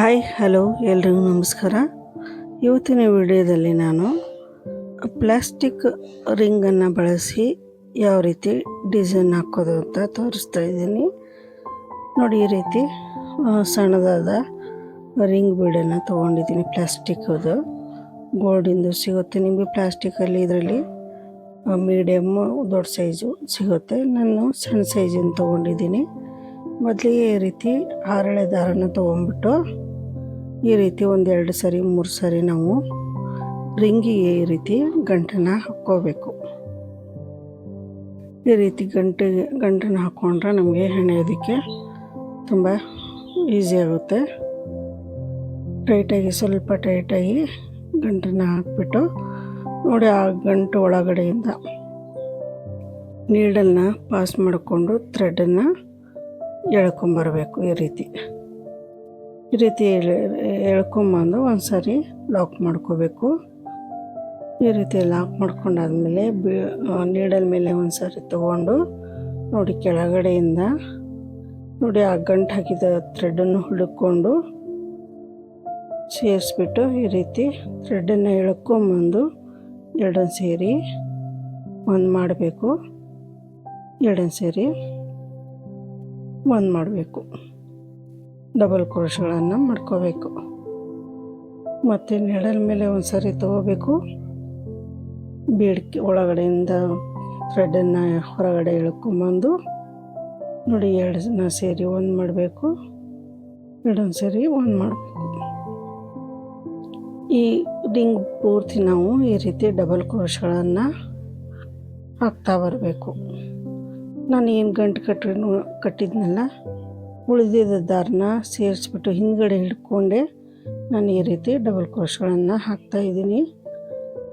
Hi hello ಎಲ್ರಿಗೂ ನಮಸ್ಕಾರ. ಇವತ್ತಿನ ವಿಡಿಯೋದಲ್ಲಿ ನಾನು ಪ್ಲಾಸ್ಟಿಕ್ ರಿಂಗನ್ನು ಬಳಸಿ ಯಾವ ರೀತಿ ಡಿಸೈನ್ ಹಾಕೋದು ಅಂತ ತೋರಿಸ್ತಾ ಇದ್ದೀನಿ. ನೋಡಿ, ಈ ರೀತಿ ಸಣ್ಣದಾದ ರಿಂಗ್ ಬೀಡನ್ನು ತೊಗೊಂಡಿದ್ದೀನಿ. ಪ್ಲಾಸ್ಟಿಕ್ಕದು ಗೋಲ್ಡಿಂದು ಸಿಗುತ್ತೆ ನಿಮಗೆ ಪ್ಲಾಸ್ಟಿಕಲ್ಲಿ. ಇದರಲ್ಲಿ ಮೀಡಿಯಮ್ಮು ದೊಡ್ಡ ಸೈಜು ಸಿಗುತ್ತೆ. ನಾನು ಸಣ್ಣ ಸೈಜನ್ನು ತೊಗೊಂಡಿದ್ದೀನಿ. ಮೊದಲಿಗೆ ಈ ರೀತಿ ಹರಳೆ ದಾರನ ತೊಗೊಂಡ್ಬಿಟ್ಟು ಈ ರೀತಿ 1-2 ಸರಿ 3 ಸರಿ ನಾವು ರಿಂಗಿಗೆ ಈ ರೀತಿ ಗಂಟನ್ನು ಹಾಕ್ಕೋಬೇಕು. ಈ ರೀತಿ ಗಂಟನ್ನು ಹಾಕ್ಕೊಂಡ್ರೆ ನಮಗೆ ಹೆಣೆಯೋದಕ್ಕೆ ತುಂಬ ಈಸಿ ಆಗುತ್ತೆ. ಸ್ವಲ್ಪ ಟೈಟಾಗಿ ಗಂಟನ್ನು ಹಾಕ್ಬಿಟ್ಟು ನೋಡಿ, ಆ ಗಂಟು ಒಳಗಡೆಯಿಂದ ನೀಡಲ್ನ ಪಾಸ್ ಮಾಡಿಕೊಂಡು ಥ್ರೆಡನ್ನು ಎಳ್ಕೊಂಬರಬೇಕು. ಈ ರೀತಿ ಎಳ್ಕೊಂಬಂದು ಒಂದು ಸಾರಿ ಲಾಕ್ ಮಾಡ್ಕೋಬೇಕು. ಈ ರೀತಿ ಲಾಕ್ ಮಾಡ್ಕೊಂಡಾದ್ಮೇಲೆ ನೀಡಲ್ ಮೇಲೆ ಒಂದು ಸಾರಿ ತೊಗೊಂಡು ನೋಡಿ, ಕೆಳಗಡೆಯಿಂದ ನೋಡಿ ಆ ಗಂಟು ಹಾಕಿದ ಥ್ರೆಡನ್ನು ಹುಡುಕೊಂಡು ಸೇರಿಸ್ಬಿಟ್ಟು ಈ ರೀತಿ ಥ್ರೆಡನ್ನು ಎಳ್ಕೊಂಬಂದು ಎರಡನ್ನು ಸೇರಿ ಒಂದು ಮಾಡಬೇಕು. ಎರಡನ್ನು ಸೇರಿ ಒಂದು ಮಾಡಬೇಕು. ಡಬಲ್ ಕ್ರೋಶಗಳನ್ನು ಮಾಡ್ಕೋಬೇಕು. ಮತ್ತು ನೆಡಲ್ ಮೇಲೆ ಒಂದು ಸರಿ ತೊಗೋಬೇಕು. ಬೀಡ್ಕೆ ಒಳಗಡೆಯಿಂದ ಥ್ರೆಡನ್ನು ಹೊರಗಡೆ ಎಳ್ಕೊಂಬಂದು ನೋಡಿ, ಎರಡನ್ನ ಸೇರಿ ಒಂದು ಮಾಡಬೇಕು. ಎರಡನ್ನು ಸೇರಿ ಒಂದು ಮಾಡಬೇಕು. ಈ ರಿಂಗ್ ಪೂರ್ತಿ ನಾವು ಈ ರೀತಿ ಡಬಲ್ ಕ್ರೋಶಗಳನ್ನು ಹಾಕ್ತಾ ಬರಬೇಕು. ನಾನು ಏನು ಗಂಟು ಕಟ್ಟಿದ್ನಲ್ಲ, ಉಳಿದಿದ್ದ ದಾರನ ಸೇರಿಸ್ಬಿಟ್ಟು ಹಿಂದ್ಗಡೆ ಹಿಡ್ಕೊಂಡೆ ನಾನು ಈ ರೀತಿ ಡಬಲ್ ಕ್ರೋಶಗಳನ್ನು ಹಾಕ್ತಾಯಿದ್ದೀನಿ.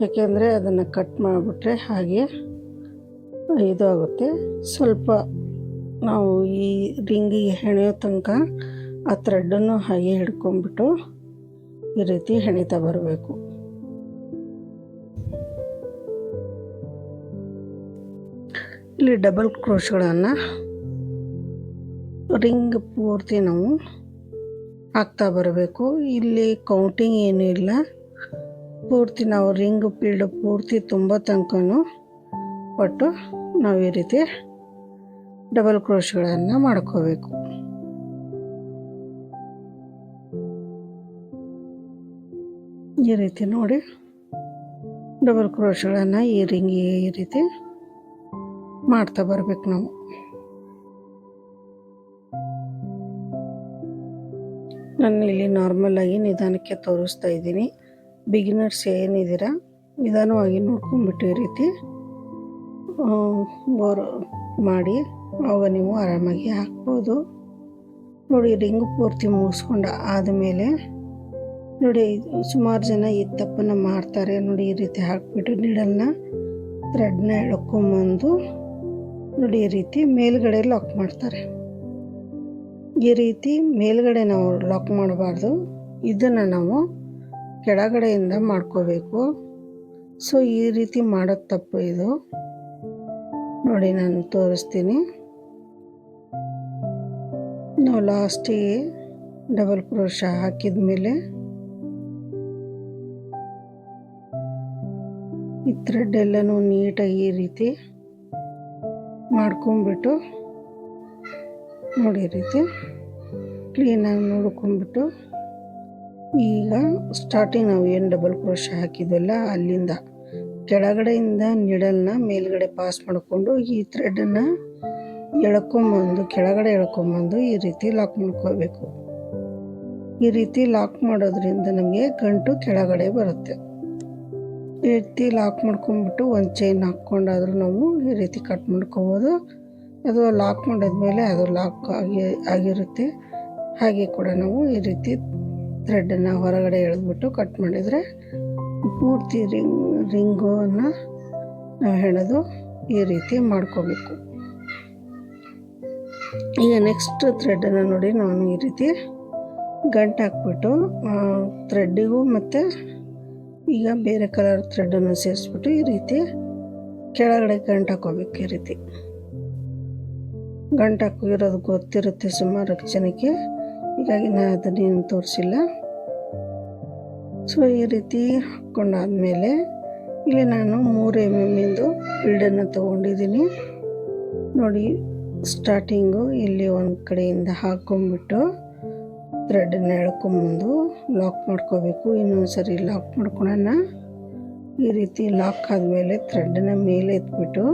ಯಾಕೆಂದರೆ ಅದನ್ನು ಕಟ್ ಮಾಡಿಬಿಟ್ರೆ ಹಾಗೆ ಇದು ಆಗುತ್ತೆ. ಸ್ವಲ್ಪ ನಾವು ಈ ರಿಂಗಿಗೆ ಹೆಣೆಯೋ ತನಕ ಆ ಥ್ರೆಡನ್ನು ಹಾಗೆ ಹಿಡ್ಕೊಂಡ್ಬಿಟ್ಟು ಈ ರೀತಿ ಹೆಣಿತಾ ಬರಬೇಕು. ಇಲ್ಲಿ ಡಬಲ್ ಕ್ರೋಶಗಳನ್ನು ರಿಂಗ್ ಪೂರ್ತಿ ನಾವು ಹಾಕ್ತಾ ಬರಬೇಕು. ಇಲ್ಲಿ ಕೌಂಟಿಂಗ್ ಏನೂ ಇಲ್ಲ. ಪೂರ್ತಿ ನಾವು ರಿಂಗ್ ಪೀಲ್ಡ್ ಪೂರ್ತಿ ತುಂಬ ತನಕನೂ ಒಟ್ಟು ನಾವು ಈ ರೀತಿ ಡಬಲ್ ಕ್ರೋಶಗಳನ್ನು ಮಾಡ್ಕೋಬೇಕು. ಈ ರೀತಿ ನೋಡಿ, ಡಬಲ್ ಕ್ರೋಶಗಳನ್ನು ಈ ರಿಂಗಿಗೆ ಈ ರೀತಿ ಮಾಡ್ತಾ ಬರಬೇಕು ನಾವು. ನಾನು ಇಲ್ಲಿ ನಾರ್ಮಲಾಗಿ ನಿಧಾನಕ್ಕೆ ತೋರಿಸ್ತಾ ಇದ್ದೀನಿ. ಬಿಗಿನರ್ಸ್ ಏನಿದ್ದೀರಾ ನಿಧಾನವಾಗಿ ನೋಡ್ಕೊಂಡ್ಬಿಟ್ಟು ಈ ರೀತಿ ಮಾಡಿ ಆವಾಗ ನೀವು ಆರಾಮಾಗಿ ಹಾಕ್ಬೋದು. ನೋಡಿ, ರಿಂಗ್ ಪೂರ್ತಿ ಮುಗಿಸ್ಕೊಂಡು ಆದಮೇಲೆ ನೋಡಿ, ಸುಮಾರು ಜನ ಈ ತಪ್ಪನ್ನು ಮಾಡ್ತಾರೆ. ನೋಡಿ, ಈ ರೀತಿ ಹಾಕ್ಬಿಟ್ಟು ನೀಡಲ್ನ ಥ್ರೆಡ್ನ ಎಳ್ಕೊಂಬಂದು ನೋಡಿ ಈ ರೀತಿ ಮೇಲ್ಗಡೆ ಲಾಕ್ ಮಾಡ್ತಾರೆ. ಈ ರೀತಿ ಮೇಲ್ಗಡೆ ನಾವು ಲಾಕ್ ಮಾಡಬಾರ್ದು. ಇದನ್ನು ನಾವು ಕೆಳಗಡೆಯಿಂದ ಮಾಡ್ಕೋಬೇಕು. ಸೊ ಈ ರೀತಿ ಮಾಡೋದು ತಪ್ಪು. ಇದು ನೋಡಿ, ನಾನು ತೋರಿಸ್ತೀನಿ. ನಾವು ಲಾಸ್ಟಿಗೆ ಡಬಲ್ ಕ್ರೋಶ ಹಾಕಿದ ಮೇಲೆ ಈ ಥ್ರೆಡ್ ಎಲ್ಲನೂ ನೀಟಾಗಿ ಈ ರೀತಿ ಮಾಡ್ಕೊಂಬಿಟ್ಟು ನೋಡಿ, ಈ ರೀತಿ ಕ್ಲೀನಾಗಿ ನೋಡ್ಕೊಂಬಿಟ್ಟು ಈಗ ಸ್ಟಾರ್ಟಿಂಗ್ ನಾವು ಏನು ಡಬಲ್ ಕ್ರೋಶ ಹಾಕಿದ್ವಲ್ಲ ಅಲ್ಲಿಂದ ಕೆಳಗಡೆಯಿಂದ ನಿಡಲ್ನ ಮೇಲ್ಗಡೆ ಪಾಸ್ ಮಾಡಿಕೊಂಡು ಈ ಥ್ರೆಡನ್ನು ಕೆಳಗಡೆ ಎಳ್ಕೊಂಬಂದು ಈ ರೀತಿ ಲಾಕ್ ಮಾಡ್ಕೋಬೇಕು. ಈ ರೀತಿ ಲಾಕ್ ಮಾಡೋದ್ರಿಂದ ನಮಗೆ ಗಂಟು ಕೆಳಗಡೆ ಬರುತ್ತೆ. ಈ ರೀತಿ ಲಾಕ್ ಮಾಡ್ಕೊಂಬಿಟ್ಟು ಒಂದು ಚೈನ್ ಹಾಕ್ಕೊಂಡಾದ್ರೂ ನಾವು ಈ ರೀತಿ ಕಟ್ ಮಾಡ್ಕೋಬೋದು. ಅದು ಲಾಕ್ ಮಾಡಿದ್ಮೇಲೆ ಅದು ಲಾಕ್ ಆಗಿರುತ್ತೆ. ಹಾಗೆ ಕೂಡ ನಾವು ಈ ರೀತಿ ಥ್ರೆಡನ್ನು ಹೊರಗಡೆ ಎಳೆದ್ಬಿಟ್ಟು ಕಟ್ ಮಾಡಿದರೆ ಪೂರ್ತಿ ರಿಂಗನ್ನು ನಾವು ಹೆಣೆದು ಈ ರೀತಿ ಮಾಡ್ಕೋಬೇಕು. ಈಗ ನೆಕ್ಸ್ಟ್ ಥ್ರೆಡನ್ನು ನೋಡಿ, ನಾನು ಈ ರೀತಿ ಗಂಟು ಹಾಕ್ಬಿಟ್ಟು ಥ್ರೆಡ್ಡಿಗೂ ಮತ್ತು ಈಗ ಬೇರೆ ಕಲರ್ ಥ್ರೆಡನ್ನು ಸೇರಿಸ್ಬಿಟ್ಟು ಈ ರೀತಿ ಕೆಳಗಡೆ ಗಂಟು ಹಾಕೋಬೇಕು. ಈ ರೀತಿ ಗಂಟು ಹಾಕಿರೋದು ಗೊತ್ತಿರುತ್ತೆ ಸುಮಾರು ಜನಕ್ಕೆ. ಹೀಗಾಗಿ ನಾನು ಅದನ್ನೇನು ತೋರಿಸಿಲ್ಲ. ಸೊ ಈ ರೀತಿ ಹಾಕ್ಕೊಂಡಾದ್ಮೇಲೆ ಇಲ್ಲಿ ನಾನು 3 mm ಬಿಲ್ಡನ್ನು ತೊಗೊಂಡಿದ್ದೀನಿ ನೋಡಿ. ಸ್ಟಾರ್ಟಿಂಗು ಇಲ್ಲಿ ಒಂದು ಕಡೆಯಿಂದ ಹಾಕ್ಕೊಂಬಿಟ್ಟು ಥ್ರೆಡನ್ನು ಎಳ್ಕೊಂಬಂದು ಲಾಕ್ ಮಾಡ್ಕೋಬೇಕು. ಇನ್ನೊಂದು ಸರಿ ಲಾಕ್ ಮಾಡ್ಕೊಳ್ಳೋಣ. ಈ ರೀತಿ ಲಾಕ್ ಆದಮೇಲೆ ಥ್ರೆಡನ್ನ ಮೇಲೆ ಎತ್ಬಿಟ್ಟು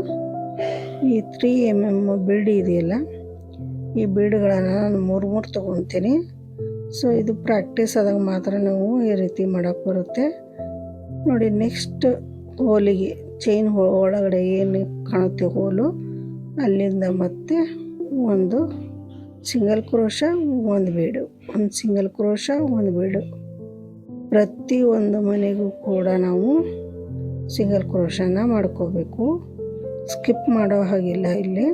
ಈ 3 mm ಬೀಡ್ ಇದೆಯಲ್ಲ, ಈ ಬೀಡ್ಗಳನ್ನು ನಾನು 3 ತೊಗೊತೀನಿ. ಸೊ ಇದು ಪ್ರಾಕ್ಟೀಸ್ ಆದಾಗ ಮಾತ್ರ ನಾವು ಈ ರೀತಿ ಮಾಡೋಕ್ಕೆ ಬರುತ್ತೆ ನೋಡಿ. ನೆಕ್ಸ್ಟ್ ಹೋಲಿಗೆ ಚೈನ್ ಒಳಗಡೆ ಏನು ಕಾಣುತ್ತೆ ಹೋಲು, ಅಲ್ಲಿಂದ ಮತ್ತೆ ಒಂದು ಸಿಂಗಲ್ ಕ್ರೋಶ, ಒಂದು ಬೀಡು, ಒಂದು ಸಿಂಗಲ್ ಕ್ರೋಶ, ಒಂದು ಬೀಡು. ಪ್ರತಿ ಒಂದು ಮನೆಗೂ ಕೂಡ ನಾವು ಸಿಂಗಲ್ ಕ್ರೋಶನ ಮಾಡ್ಕೋಬೇಕು, ಸ್ಕಿಪ್ ಮಾಡೋ ಹಾಗಿಲ್ಲ. ಇಲ್ಲಿ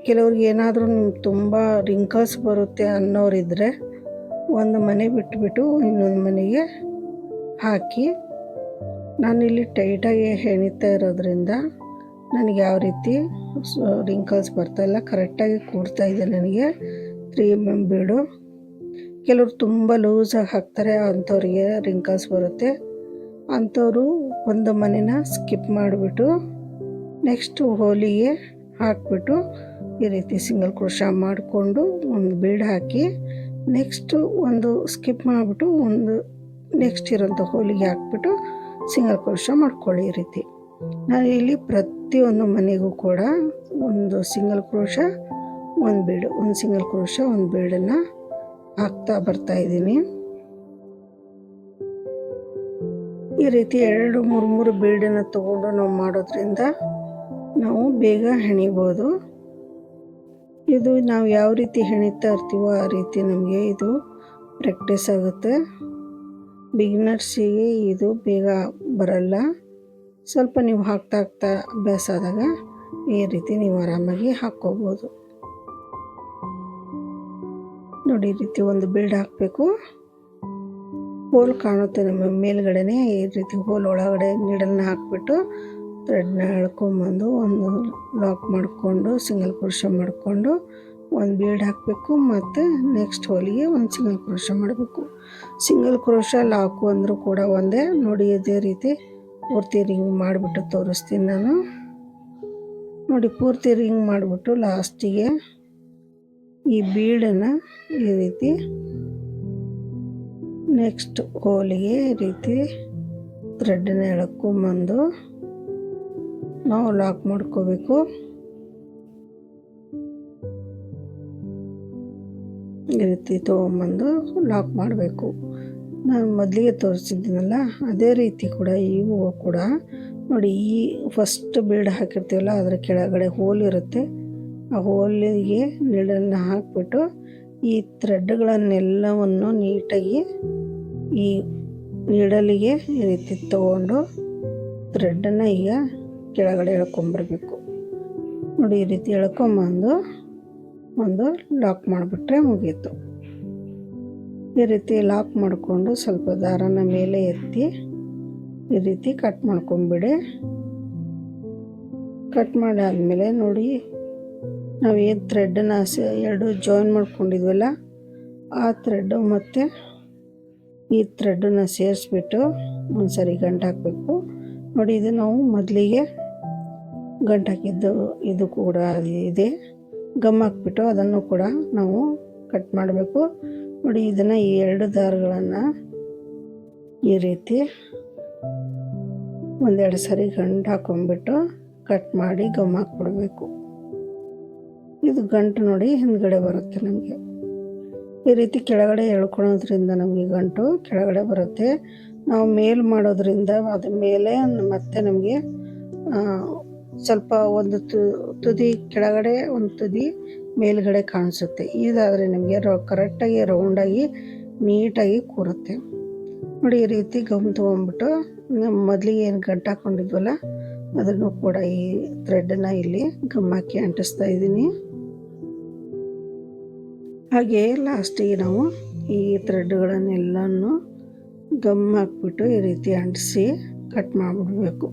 ಕೆಲವ್ರಿಗೆ ಏನಾದರೂ ತುಂಬ ರಿಂಕಲ್ಸ್ ಬರುತ್ತೆ ಅನ್ನೋರಿದ್ದರೆ ಒಂದು ಮನೆ ಬಿಟ್ಬಿಟ್ಟು ಇನ್ನೊಂದು ಮನೆಗೆ ಹಾಕಿ. ನಾನಿಲ್ಲಿ ಟೈಟಾಗಿ ಹೆಣಿತಾ ಇರೋದ್ರಿಂದ ನನಗೆ ಯಾವ ರೀತಿ ರಿಂಕಲ್ಸ್ ಬರ್ತಾಯಿಲ್ಲ, ಕರೆಕ್ಟಾಗಿ ಕೂಡ್ತಾ ಇದೆ ನನಗೆ 3 mm ಬೀಡು. ಕೆಲವರು ತುಂಬ ಲೂಸಾಗಿ ಹಾಕ್ತಾರೆ, ಅಂಥವ್ರಿಗೆ ರಿಂಕಲ್ಸ್ ಬರುತ್ತೆ. ಅಂಥವರು ಒಂದು ಮನೆನ ಸ್ಕಿಪ್ ಮಾಡಿಬಿಟ್ಟು ನೆಕ್ಸ್ಟ್ ಹೋಲಿಗೆ ಹಾಕಿಬಿಟ್ಟು ಈ ರೀತಿ ಸಿಂಗಲ್ ಕ್ರೋಶ ಮಾಡಿಕೊಂಡು ಒಂದು ಬೀಡ್ ಹಾಕಿ ನೆಕ್ಸ್ಟು ಒಂದು ಸ್ಕಿಪ್ ಮಾಡಿಬಿಟ್ಟು ಒಂದು ನೆಕ್ಸ್ಟ್ ಇರೋಂಥ ಹೋಲಿಗೆ ಹಾಕ್ಬಿಟ್ಟು ಸಿಂಗಲ್ ಕ್ರೋಶ ಮಾಡ್ಕೊಳ್ಳಿ. ಈ ರೀತಿ ನಾನು ಇಲ್ಲಿ ಪ್ರತಿಯೊಂದು ಮನೆಗೂ ಕೂಡ ಒಂದು ಸಿಂಗಲ್ ಕ್ರೋಶ, ಒಂದು ಬೀಡು, ಒಂದು ಸಿಂಗಲ್ ಕ್ರೋಶ, ಒಂದು ಬೀಡನ್ನು ಹಾಕ್ತಾ ಬರ್ತಾಯಿದ್ದೀನಿ. ಈ ರೀತಿ 2-3 ಬೀಡನ್ನು ತೊಗೊಂಡು ನಾವು ಮಾಡೋದ್ರಿಂದ ನಾವು ಬೇಗ ಹೆಣಿಬೋದು. ಇದು ನಾವು ಯಾವ ರೀತಿ ಹೆಣಿತಾ ಇರ್ತೀವೋ ಆ ರೀತಿ ನಮಗೆ ಇದು ಪ್ರಾಕ್ಟೀಸ್ ಆಗುತ್ತೆ. ಬಿಗಿನರ್ಸಿಗೆ ಇದು ಬೇಗ ಬರಲ್ಲ. ಸ್ವಲ್ಪ ನೀವು ಹಾಕ್ತಾ ಅಭ್ಯಾಸ ಆದಾಗ ಈ ರೀತಿ ನೀವು ಆರಾಮಾಗಿ ಹಾಕ್ಕೋಬೋದು ನೋಡಿ. ಈ ರೀತಿ ಒಂದು ಬೀಡ್ ಹಾಕಬೇಕು. ಹೋಲ್ ಕಾಣುತ್ತೆ ನಮ್ಮ ಮೇಲ್ಗಡೆನೆ. ಈ ರೀತಿ ಹೋಲ್ ಒಳಗಡೆ ನೀಡಲ್ನ ಹಾಕಿಬಿಟ್ಟು ಥ್ರೆಡ್ನ ಎಳ್ಕೊಂಬಂದು ಒಂದು ಲಾಕ್ ಮಾಡಿಕೊಂಡು ಸಿಂಗಲ್ ಕ್ರೋಶ ಮಾಡಿಕೊಂಡು ಒಂದು ಬೀಡ್ ಹಾಕಬೇಕು. ಮತ್ತು ನೆಕ್ಸ್ಟ್ ಹೋಲಿಗೆ ಒಂದು ಸಿಂಗಲ್ ಕ್ರೋಶ ಮಾಡಬೇಕು. ಸಿಂಗಲ್ ಕ್ರೋಶ ಲಾಕು ಅಂದರೂ ಕೂಡ ಒಂದೇ ನೋಡಿ. ಇದೇ ರೀತಿ ಪೂರ್ತಿ ರಿಂಗ್ ಮಾಡಿಬಿಟ್ಟು ತೋರಿಸ್ತೀನಿ ನಾನು ನೋಡಿ. ಪೂರ್ತಿ ರಿಂಗ್ ಮಾಡಿಬಿಟ್ಟು ಲಾಸ್ಟಿಗೆ ಈ ಬೀಡನ್ನು ಈ ರೀತಿ ನೆಕ್ಸ್ಟ್ ಹೋಲಿಗೆ ಈ ರೀತಿ ಥ್ರೆಡನ್ನ ಎಳ್ಕೊಂಬಂದು ನಾವು ಲಾಕ್ ಮಾಡ್ಕೋಬೇಕು. ಈ ರೀತಿ ತೊಗೊಂಬಂದು ಲಾಕ್ ಮಾಡಬೇಕು. ನಾನು ಮೊದಲಿಗೆ ತೋರಿಸಿದ್ದೀನಲ್ಲ ಅದೇ ರೀತಿ ಕೂಡ ಇವು ಕೂಡ ನೋಡಿ. ಈ ಫಸ್ಟ್ ಬೀಡ್ ಹಾಕಿರ್ತೀವಲ್ಲ ಅದರ ಕೆಳಗಡೆ ಹೋಲ್ ಇರುತ್ತೆ. ಆ ಹೋಲಿಗೆ ನೀಡಲ್ನ ಹಾಕಿಬಿಟ್ಟು ಈ ಥ್ರೆಡ್ಗಳನ್ನೆಲ್ಲವನ್ನು ನೀಟಾಗಿ ಈ ನೀಡಲಿಗೆ ಈ ರೀತಿ ತೊಗೊಂಡು ಥ್ರೆಡನ್ನು ಈಗ ಕೆಳಗಡೆ ಎಳ್ಕೊಂಬರ್ಬೇಕು ನೋಡಿ. ಈ ರೀತಿ ಎಳ್ಕೊಂಬಂದು ಒಂದು ಲಾಕ್ ಮಾಡಿಬಿಟ್ರೆ ಮುಗೀತು. ಈ ರೀತಿ ಲಾಕ್ ಮಾಡಿಕೊಂಡು ಸ್ವಲ್ಪ ದಾರನ ಮೇಲೆ ಎತ್ತಿ ಈ ರೀತಿ ಕಟ್ ಮಾಡ್ಕೊಂಬಿಡಿ. ಕಟ್ ಮಾಡಿ ಆದಮೇಲೆ ನೋಡಿ, ನಾವು ಏನು ಥ್ರೆಡನ್ನು ಎರಡು ಜಾಯಿನ್ ಮಾಡ್ಕೊಂಡಿದ್ವಲ್ಲ ಆ ಥ್ರೆಡ್ಡು ಮತ್ತು ಈ ಥ್ರೆಡನ್ನು ಸೇರಿಸ್ಬಿಟ್ಟು ಒಂದು ಸರಿ ಗಂಟು ಹಾಕಬೇಕು ನೋಡಿ. ಇದು ನಾವು ಮೊದಲಿಗೆ ಗಂಟು ಹಾಕಿದ್ದು ಇದು ಕೂಡ ಇದೆ. ಗಮ್ ಹಾಕ್ಬಿಟ್ಟು ಅದನ್ನು ಕೂಡ ನಾವು ಕಟ್ ಮಾಡಬೇಕು ನೋಡಿ. ಇದನ್ನು ಈ 2 ದಾರಗಳನ್ನು ಈ ರೀತಿ ಒಂದೆರಡು ಸರಿ ಗಂಟು ಹಾಕೊಂಡ್ಬಿಟ್ಟು ಕಟ್ ಮಾಡಿ ಗಮ್ ಹಾಕ್ಬಿಡ್ಬೇಕು. ಇದು ಗಂಟು ನೋಡಿ ಹಿಂದ್ಗಡೆ ಬರುತ್ತೆ ನಮಗೆ. ಈ ರೀತಿ ಕೆಳಗಡೆ ಎಳ್ಕೊಳೋದ್ರಿಂದ ನಮಗೆ ಗಂಟು ಕೆಳಗಡೆ ಬರುತ್ತೆ. ನಾವು ಮೇಲ್ ಮಾಡೋದ್ರಿಂದ ಅದ್ರ ಮೇಲೆ ಮತ್ತೆ ನಮಗೆ ಸ್ವಲ್ಪ ಒಂದು ತುದಿ ಕೆಳಗಡೆ, ಒಂದು ತುದಿ ಮೇಲ್ಗಡೆ ಕಾಣಿಸುತ್ತೆ. ಇದಾದರೆ ನಮಗೆ ಕರೆಕ್ಟಾಗಿ ರೌಂಡಾಗಿ ನೀಟಾಗಿ ಕೂರುತ್ತೆ ನೋಡಿ. ಈ ರೀತಿ ಗಮ್ ತೊಗೊಂಡ್ಬಿಟ್ಟು ಮೊದಲಿಗೆ ಏನು ಗಂಟು ಹಾಕ್ಕೊಂಡಿದ್ವಲ್ಲ ಅದನ್ನು ಕೂಡ ಈ ಥ್ರೆಡನ್ನು ಇಲ್ಲಿ ಗಮ್ ಹಾಕಿ ಅಂಟಿಸ್ತಾ ಇದ್ದೀನಿ. ಹಾಗೆ ಲಾಸ್ಟಿಗೆ ನಾವು ಈ ಥ್ರೆಡ್ಗಳನ್ನೆಲ್ಲನೂ ಗಮ್ ಹಾಕ್ಬಿಟ್ಟು ಈ ರೀತಿ ಅಂಟಿಸಿ ಕಟ್ ಮಾಡಿಬಿಡ್ಬೇಕು.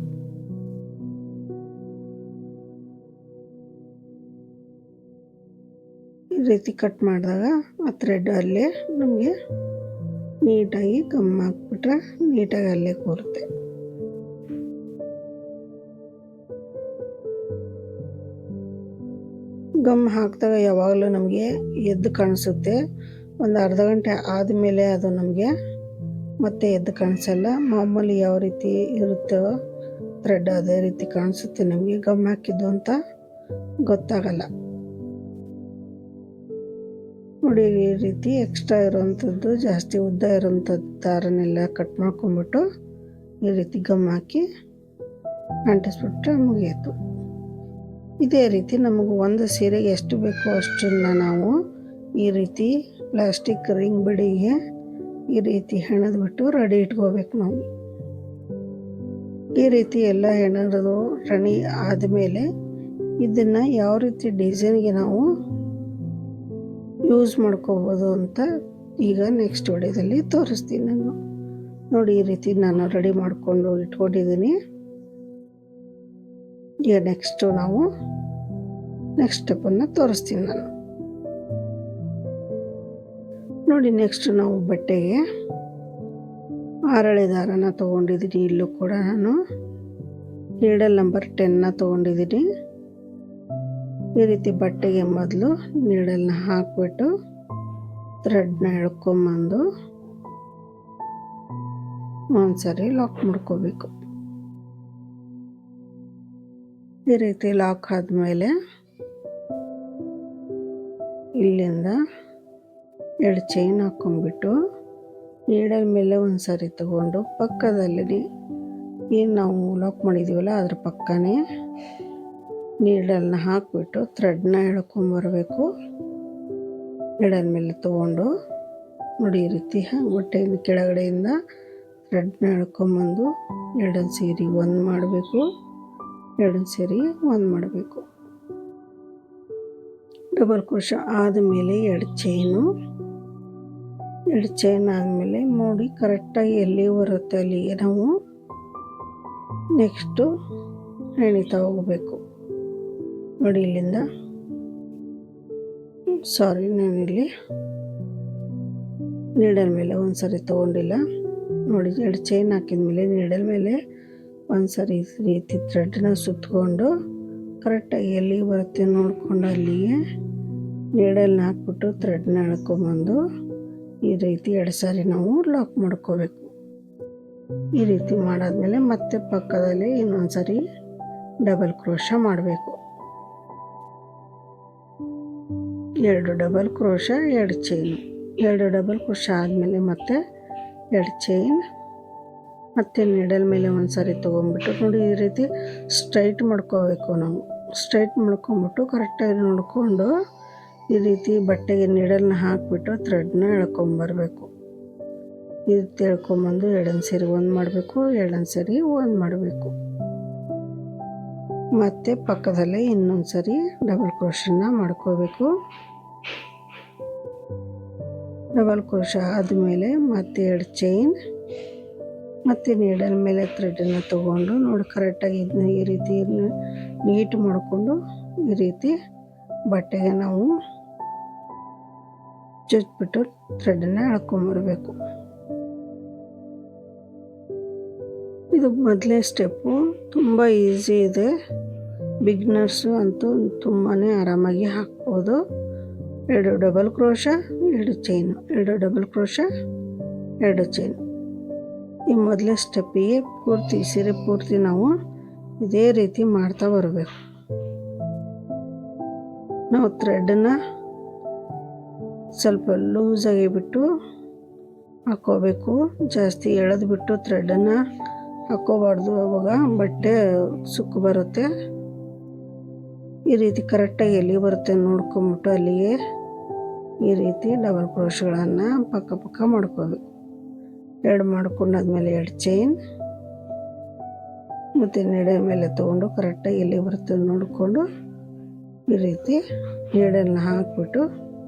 ಈ ರೀತಿ ಕಟ್ ಮಾಡಿದಾಗ ಆ ಥ್ರೆಡ್ ಅಲ್ಲೇ ನಮಗೆ ನೀಟಾಗಿ ಗಮ್ ಹಾಕ್ಬಿಟ್ರೆ ನೀಟಾಗಿ ಅಲ್ಲೇ ಕೂರುತ್ತೆ. ಗಮ್ ಹಾಕಿದಾಗ ಯಾವಾಗಲೂ ನಮಗೆ ಎದ್ದು ಕಾಣಿಸುತ್ತೆ. ಒಂದು ಅರ್ಧ ಗಂಟೆ ಆದಮೇಲೆ ಅದು ನಮಗೆ ಮತ್ತೆ ಎದ್ದು ಕಾಣಿಸಲ್ಲ. ಮಾಮೂಲಿ ಯಾವ ರೀತಿ ಇರುತ್ತೋ ಥ್ರೆಡ್ ಅದೇ ರೀತಿ ಕಾಣಿಸುತ್ತೆ. ನಮಗೆ ಗಮ್ ಹಾಕಿದ್ದು ಅಂತ ಗೊತ್ತಾಗಲ್ಲ. ನೋಡಿ, ಈ ರೀತಿ ಎಕ್ಸ್ಟ್ರಾ ಇರೋವಂಥದ್ದು, ಜಾಸ್ತಿ ಉದ್ದ ಇರೋವಂಥದ್ದು ದಾರನೆಲ್ಲ ಕಟ್ ಮಾಡ್ಕೊಂಬಿಟ್ಟು ಈ ರೀತಿ ಗಮ್ ಹಾಕಿ ಅಂಟಿಸ್ಬಿಟ್ರೆ ಮುಗಿಯಿತು. ಇದೇ ರೀತಿ ನಮಗೆ ಒಂದು ಸೀರೆಗೆ ಎಷ್ಟು ಬೇಕೋ ಅಷ್ಟನ್ನು ನಾವು ಈ ರೀತಿ ಪ್ಲಾಸ್ಟಿಕ್ ರಿಂಗ್ ಬಿಡಿಗೆ ಈ ರೀತಿ ಹೆಣೆದ್ಬಿಟ್ಟು ರೆಡಿ ಇಟ್ಕೋಬೇಕು. ನಾವು ಈ ರೀತಿ ಎಲ್ಲ ಹೆಣೆದು ರೆಡಿ ಆದಮೇಲೆ ಇದನ್ನು ಯಾವ ರೀತಿ ಡಿಸೈನ್ಗೆ ನಾವು ಯೂಸ್ ಮಾಡ್ಕೋಬೋದು ಅಂತ ಈಗ ನೆಕ್ಸ್ಟ್ ವಿಡಿಯೋದಲ್ಲಿ ತೋರಿಸ್ತೀನಿ ನಾನು. ನೋಡಿ, ಈ ರೀತಿ ನಾನು ರೆಡಿ ಮಾಡಿಕೊಂಡು ಇಟ್ಕೊಂಡಿದ್ದೀನಿ. ಈಗ ನೆಕ್ಸ್ಟ್ ಸ್ಟೆಪ್ಪನ್ನು ತೋರಿಸ್ತೀನಿ ನಾನು. ನೋಡಿ, ನೆಕ್ಸ್ಟ್ ನಾವು ಬಟ್ಟೆಗೆ ಆರಳೆ ದಾರನ ತೊಗೊಂಡಿದ್ದೀನಿ. ಇಲ್ಲೂ ಕೂಡ ನಾನು ನೀಡಲ್ ನಂಬರ್ 10ನ ತೊಗೊಂಡಿದ್ದೀನಿ. ಈ ರೀತಿ ಬಟ್ಟೆಗೆ ಮೊದಲು ನೀಡಲ್ನ ಹಾಕಿಬಿಟ್ಟು ಥ್ರೆಡ್ನ ಎಳ್ಕೊಂಬಂದು ಒಂದ್ಸರಿ ಲಾಕ್ ಮಾಡ್ಕೋಬೇಕು. ಈ ರೀತಿ ಲಾಕ್ ಆದಮೇಲೆ ಇಲ್ಲಿಂದ 2 ಚೈನ್ ಹಾಕ್ಕೊಂಡ್ಬಿಟ್ಟು ನೀಡಲ್ ಮೇಲೆ ಒಂದು ಸರಿ ತಗೊಂಡು ಪಕ್ಕದಲ್ಲಿ ಏನು ನಾವು ಲಾಕ್ ಮಾಡಿದ್ದೀವಲ್ಲ ಅದ್ರ ಪಕ್ಕನೇ ನೀಡಲ್ನ ಹಾಕಿಬಿಟ್ಟು ಥ್ರೆಡ್ನ ಎಳ್ಕೊಂಬರ್ಬೇಕು. ನೀಡಲ್ ಮೇಲೆ ತೊಗೊಂಡು ನೋಡಿ, ಈ ರೀತಿ ಹೊಟ್ಟೆಯಿಂದ ಕೆಳಗಡೆಯಿಂದ ಥ್ರೆಡ್ನ ಎಳ್ಕೊಂಬಂದು 2 ಸೇರಿ ಒಂದು ಮಾಡಬೇಕು. 2 ಸೇರಿ ಒಂದು ಮಾಡಬೇಕು. ಡಬಲ್ ಕ್ರೋಶೆ ಆದಮೇಲೆ 2 ಚೈನ್ ಆದಮೇಲೆ ನೋಡಿ ಕರೆಕ್ಟಾಗಿ ಎಲ್ಲಿ ಬರುತ್ತೆ ಅಲ್ಲಿಗೆ ನಾವು ನೆಕ್ಸ್ಟು ಹೆಣಿತಾ ಹೋಗಬೇಕು. ನೋಡಿ, ಇಲ್ಲಿಂದ ನಾನಿಲ್ಲಿ ನೀಡಲ್ ಮೇಲೆ ಒಂದು ಸರಿ ತೊಗೊಂಡಿಲ್ಲ. ನೋಡಿ, 2 ಚೈನ್ ಹಾಕಿದ ಮೇಲೆ ನೀಡಲ್ ಮೇಲೆ ಒಂದು ಸರಿ ಈ ರೀತಿ ಥ್ರೆಡ್ನ ಸುತ್ತಕೊಂಡು ಕರೆಕ್ಟಾಗಿ ಎಲ್ಲಿಗೆ ಬರುತ್ತೆ ನೋಡಿಕೊಂಡು ಅಲ್ಲಿಗೆ ನೀಡಲ್ನ ಹಾಕ್ಬಿಟ್ಟು ಥ್ರೆಡ್ನ ಎಳ್ಕೊಂಬಂದು ಈ ರೀತಿ 2 ಸಾರಿ ನಾವು ಲಾಕ್ ಮಾಡ್ಕೋಬೇಕು. ಈ ರೀತಿ ಮಾಡಾದ್ಮೇಲೆ ಮತ್ತೆ ಪಕ್ಕದಲ್ಲಿ ಇನ್ನೊಂದು ಸರಿ ಡಬಲ್ ಕ್ರೋಶೆ ಮಾಡಬೇಕು. 2 double crochet 2 chain. 2 double crochet ಆದಮೇಲೆ ಮತ್ತೆ 2 ಚೈನ್, ಮತ್ತು ನೀಡಲ್ ಮೇಲೆ ಒಂದು ಸಾರಿ ತೊಗೊಂಬಿಟ್ಟು ನೋಡಿ ಈ ರೀತಿ ಸ್ಟ್ರೈಟ್ ಮಾಡ್ಕೋಬೇಕು. ನಾವು ಸ್ಟ್ರೈಟ್ ಮಾಡ್ಕೊಂಬಿಟ್ಟು ಕರೆಕ್ಟಾಗಿ ನೋಡಿಕೊಂಡು ಈ ರೀತಿ ಬಟ್ಟೆಗೆ ನೀಡಲ್ನ ಹಾಕಿಬಿಟ್ಟು ಥ್ರೆಡ್ನ ಎಳ್ಕೊಂಬರ್ಬೇಕು. ಈ ರೀತಿ ಎಳ್ಕೊಂಬಂದು 2 ಸೇರಿ ಒಂದು ಮಾಡಬೇಕು, 2 ಸೇರಿ ಒಂದು ಮಾಡಬೇಕು. ಮತ್ತು ಪಕ್ಕದಲ್ಲೇ ಇನ್ನೊಂದು ಸರಿ ಡಬಲ್ ಕ್ರೋಶೆನ ಮಾಡ್ಕೋಬೇಕು. ಡಬಲ್ ಕ್ರೋಶೆ ಆದಮೇಲೆ ಮತ್ತೆ 2 ಚೈನ್ ಮತ್ತು ನೀಡಲ್ ಮೇಲೆ ಥ್ರೆಡನ್ನು ತೊಗೊಂಡು ನೋಡಿ ಕರೆಕ್ಟಾಗಿ ಇದನ್ನ ಈ ರೀತಿ ನೀಟ್ ಮಾಡಿಕೊಂಡು ಈ ರೀತಿ ಬಟ್ಟೆಗೆ ನಾವು ಚುಚ್ಚಿಬಿಟ್ಟು ಥ್ರೆಡನ್ನು ಎಳ್ಕೊಂಬರ್ಬೇಕು. ಇದು ಮೊದಲೇ ಸ್ಟೆಪ್ಪು, ತುಂಬ ಈಸಿ ಇದೆ. ಬಿಗ್ನರ್ಸು ಅಂತೂ ತುಂಬಾ ಆರಾಮಾಗಿ ಹಾಕ್ಬೋದು. 2 double crochet 2 chain, 2 double crochet 2 chain. ಈ ಮೊದಲೇ ಸ್ಟೆಪ್ಪಿಗೆ ಸೀರೆ ಪೂರ್ತಿ ನಾವು ಇದೇ ರೀತಿ ಮಾಡ್ತಾ ಬರಬೇಕು. ನಾವು ಥ್ರೆಡನ್ನು ಸ್ವಲ್ಪ ಲೂಸಾಗಿ ಬಿಟ್ಟು ಹಾಕ್ಕೋಬೇಕು. ಜಾಸ್ತಿ ಎಳೆದ್ಬಿಟ್ಟು ಥ್ರೆಡನ್ನು ಹಾಕ್ಕೋಬಾರ್ದು, ಅವಾಗ ಬಟ್ಟೆ ಸುಕ್ಕು ಬರುತ್ತೆ. ಈ ರೀತಿ ಕರೆಕ್ಟಾಗಿ ಎಲ್ಲಿ ಬರುತ್ತೆ ನೋಡ್ಕೊಂಬಿಟ್ಟು ಅಲ್ಲಿಗೆ ಈ ರೀತಿ ಡಬಲ್ ಕ್ರೋಶೆಗಳನ್ನು ಪಕ್ಕ ಮಾಡ್ಕೋಬೇಕು. 2 ಮಾಡ್ಕೊಂಡಾದ್ಮೇಲೆ 2 ಚೈನ್ ಮತ್ತು ನೀಡಲ್ ಮೇಲೆ ತೊಗೊಂಡು ಕರೆಕ್ಟಾಗಿ ಎಲ್ಲಿ ಬರುತ್ತೆ ನೋಡಿಕೊಂಡು ಈ ರೀತಿ ನೀಡಲ್ನ ಹಾಕಿಬಿಟ್ಟು